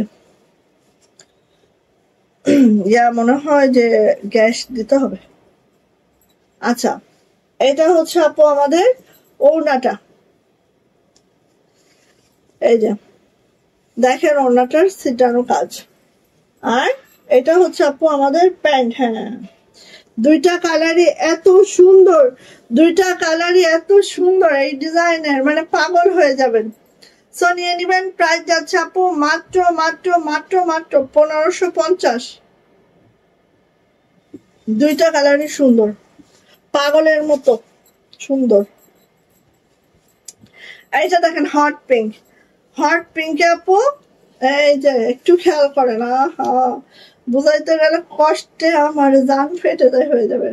ইয়া মনে হয় যে গ্যাস দিতে হবে। আচ্ছা, এটা হচ্ছে আপু আমাদের ওড়নাটা, এই যে দেখেন ওড়নাটার ছিটানো কাজ। আর এটা হচ্ছে আপু আমাদের প্যান্ট। হ্যাঁ, দুইটা কালারই এত সুন্দর, দুইটা কালারই এত সুন্দর এই ডিজাইনের, মানে পাগল হয়ে যাবেন। সো নিয়ে নিবেন, প্রাইস যাচ্ছে আপু মাত্র মাত্র মাত্র মাত্র 1550। দুইটা কালারই সুন্দর, পাগলের মতো সুন্দর। এইটা দেখেন হট পিঙ্ক, হট পিঙ্কে আপু এই যে একটু খেয়াল করেন, আহা বুঝাইতে গেলে কষ্টে আমার জান ফেটে যায় হয়ে যাবে।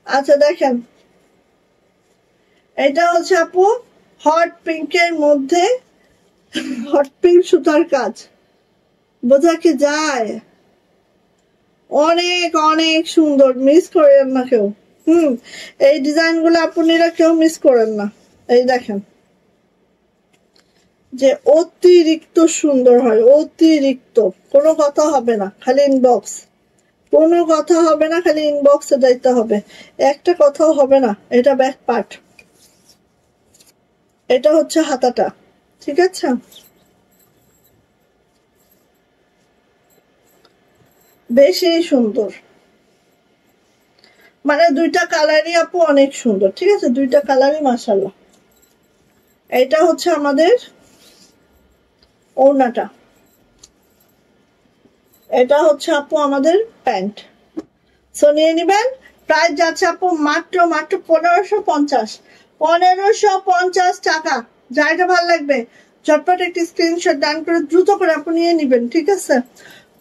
আচ্ছা দেখেন, এটা হচ্ছে আপু হট পিঙ্কের মধ্যে হট পিঙ্ক সুতার কাজ, বোঝা কি যায়? অনেক অনেক সুন্দর, মিস করেন না কেউ। এই ডিজাইন গুলো আপনারা কেউ মিস করেন না। এই দেখেন যে অতিরিক্ত সুন্দর হয়, অতিরিক্ত, কোনো কথা হবে না, খালি ইনবক্স, কোনো কথা হবে না, খালি ইনবক্সে যাইতে হবে, একটা কথাও হবে না। এটা ব্যাক পার্ট, এটা হচ্ছে হাতাটা। ঠিক আছে, বেশি সুন্দর, মানে দুইটা কালারই আপু অনেক সুন্দর। ঠিক আছে, দুইটা কালারই মাশাআল্লাহ। এটা হচ্ছে আমাদের ওড়নাটা, এটা হচ্ছে আপু আমাদের প্যান্ট। সো নিয়ে নিবেন, প্রাইস যাচ্ছে আপু মাত্র মাত্র 1550, 1550 টাকা। যাইটা ভালো লাগবে ঝটপট একটি স্ক্রিনশট ডান করে দ্রুত করে আপনি নিয়ে নিবেন। ঠিক আছে,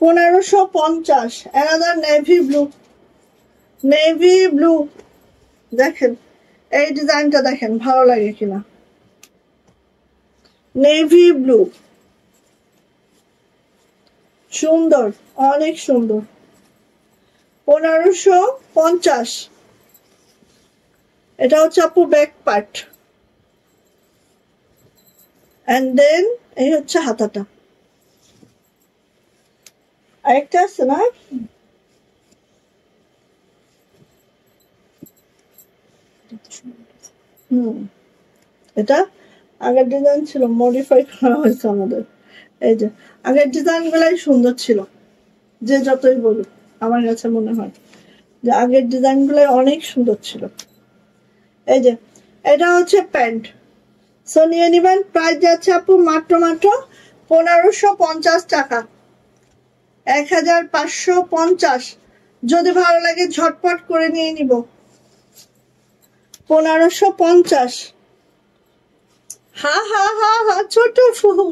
1550। Another navy blue, navy blue, দেখেন এই ডিজাইনটা দেখেন ভালো লাগে কিনা, নেভি ব্লু, সুন্দর, অনেক সুন্দর, 1550। এটা হচ্ছে আপু ব্যাক পার্ট, এন্ড দেন এই হচ্ছে হাতাটা। আরেকটা আছে না, এটা আগের ডিজাইন ছিল, মডিফাই করা হয়েছে আমাদের। এই যে আগের ডিজাইন গুলাই সুন্দর ছিল, যে যতই বলুক আমার কাছে মনে হয় যে আগের ডিজাইন গুলাই অনেক সুন্দর ছিল। এই যে এটা হচ্ছে প্যান্ট। সো নিয়ে নিবেন, প্রাইস যাচ্ছে আপু মাত্র মাত্র 1550 টাকা, 1550। যদি ভালো লাগে ঝটপট করে নিয়ে নিব, 1550। হা হা হা হা, ছোট ফুল,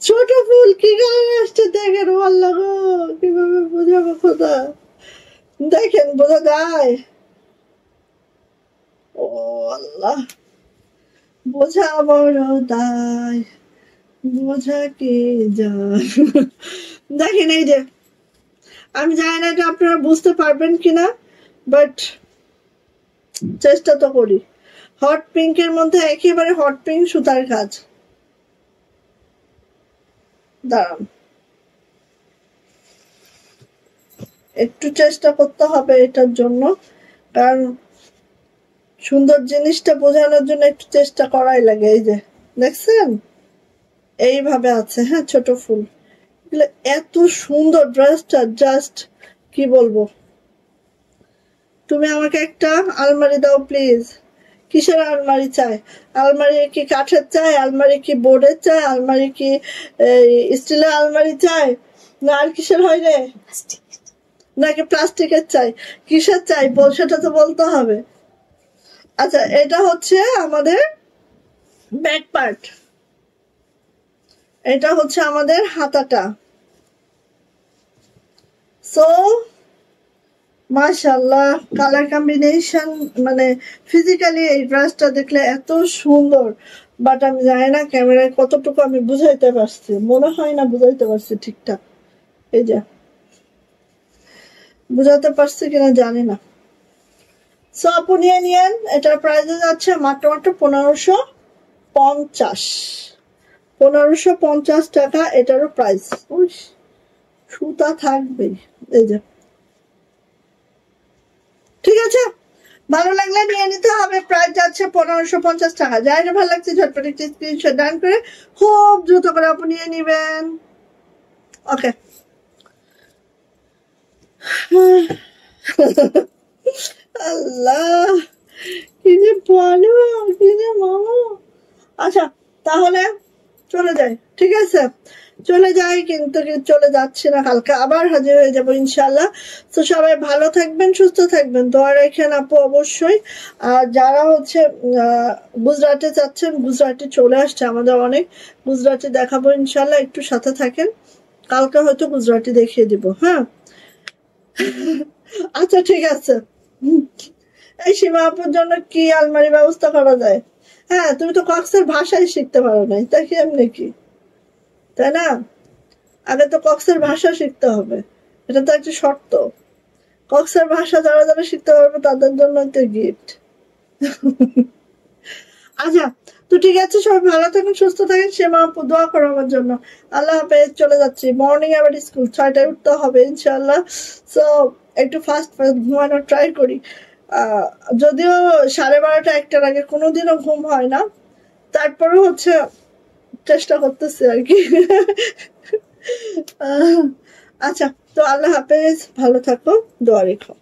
ছোট ফুল কি গায়ে আসছে দেখেন, আল্লাহ গো কিভাবে বোঝাবো খোদা, দেখেন বোঝা যায়? ও আল্লাহ, বোঝা বড় দায়, বোঝা কি যায়। দেখেন এই যে, আমি জানি না এটা আপনারা বুঝতে পারবেন কিনা, বাট চেষ্টা তো করি। হট পিঙ্কের মধ্যে একেবারে হট পিঙ্ক সুতার কাজ, দাঁড়ান একটু চেষ্টা করতে হবে এটার জন্য, কারণ সুন্দর জিনিসটা বোঝানোর জন্য একটু চেষ্টা করাই লাগে। এই যে দেখছেন এইভাবে আছে, হ্যাঁ ছোট ফুল, এত সুন্দর ড্রেসটা, জাস্ট কি বলবো। তুমি আমাকে একটা আলমারি দাও প্লিজ। কিসের আলমারি চাই? আলমারি কি কাঠের চাই, আলমারি কি বোর্ডের চাই, আলমারি কি স্টিলের আলমারি চাই, না আর কিসের হয় রে, নাকি প্লাস্টিকের চাই, কিসের চাই বল, সেটা তো বলতে হবে। আচ্ছা, এটা হচ্ছে আমাদের ব্যাক পার্ট, এটা হচ্ছে আমাদের হাতাটা। সো মাশাআল্লাহ, কালার কম্বিনেশন মানে ফিজিক্যালি এই ড্রেসটা দেখলে এত সুন্দর, বাট আমি জানি না ক্যামেরায় কতটুকু আমি বুঝাইতে পারছি, মনে হয় না বুঝাইতে পারছি ঠিকঠাক। এই যে বুঝাতে পারছি কিনা জানি না। সো আপু নিয়ে নিয়েন, এটার প্রাইস যাচ্ছে মাত্র মাত্র 1550। 1550 টাকা এটারও প্রাইস। সুতা থাকবেই। এই যে ঠিক আছে, ভালো লাগলে নিয়ে নিতে হবে। প্রাইস যাচ্ছে 1550 টাকা। যাই না ভালো লাগছে ঝটপট একটি স্ক্রিনশট ডান করে খুব দ্রুত করে আপনি নিয়ে নিবেন। ওকে। আল্লাহ, কি যে বলো, কি যে মামা। আচ্ছা তাহলে চলে যাই, ঠিক আছে চলে যাই, কিন্তু চলে যাচ্ছি না, কালকে আবার হাজির হয়ে যাবো ইনশাল্লাহ। তো সবাই ভালো থাকবেন, সুস্থ থাকবেন, দোয়া রাখেন আপু অবশ্যই। আর যারা হচ্ছে গুজরাটে যাচ্ছেন, গুজরাটে চলে আসছে আমাদের অনেক, গুজরাটে দেখাবো ইনশাল্লাহ, একটু সাথে থাকেন, কালকে হয়তো গুজরাটি দেখিয়ে দিব। হ্যাঁ আচ্ছা ঠিক আছে। এই সীমা আপুর জন্য কি আলমারি ব্যবস্থা করা যায়? হ্যাঁ তুমি তো কক্সের ভাষাই শিখতে পারো নাই, তাই কি এমনি কি, তাই না? আগে তো কক্সের ভাষা শিখতে হবে, এটা তো একটা শর্ত। কক্সের ভাষা যারা যারা শিখতে পারবে তাদের জন্য একটা গিফট। আচ্ছা তো ঠিক আছে, সবাই ভালো থাকেন, সুস্থ থাকেন, সীমা আপু দোয়া করো আমার জন্য। আল্লাহ হাফেজ, চলে যাচ্ছি, মর্নিং আবার স্কুল 6টায় উঠতে হবে ইনশাল্লাহ। সো একটু ফাস্ট ফাস্ট ঘুমানোর ট্রাই করি। যদিও 12:30 1টার আগে কোনোদিনও ঘুম হয় না, তারপরেও হচ্ছে চেষ্টা করতেছি আর কি। আচ্ছা তো আল্লাহ হাফেজ, ভালো থাকো, দোয়া রেখো।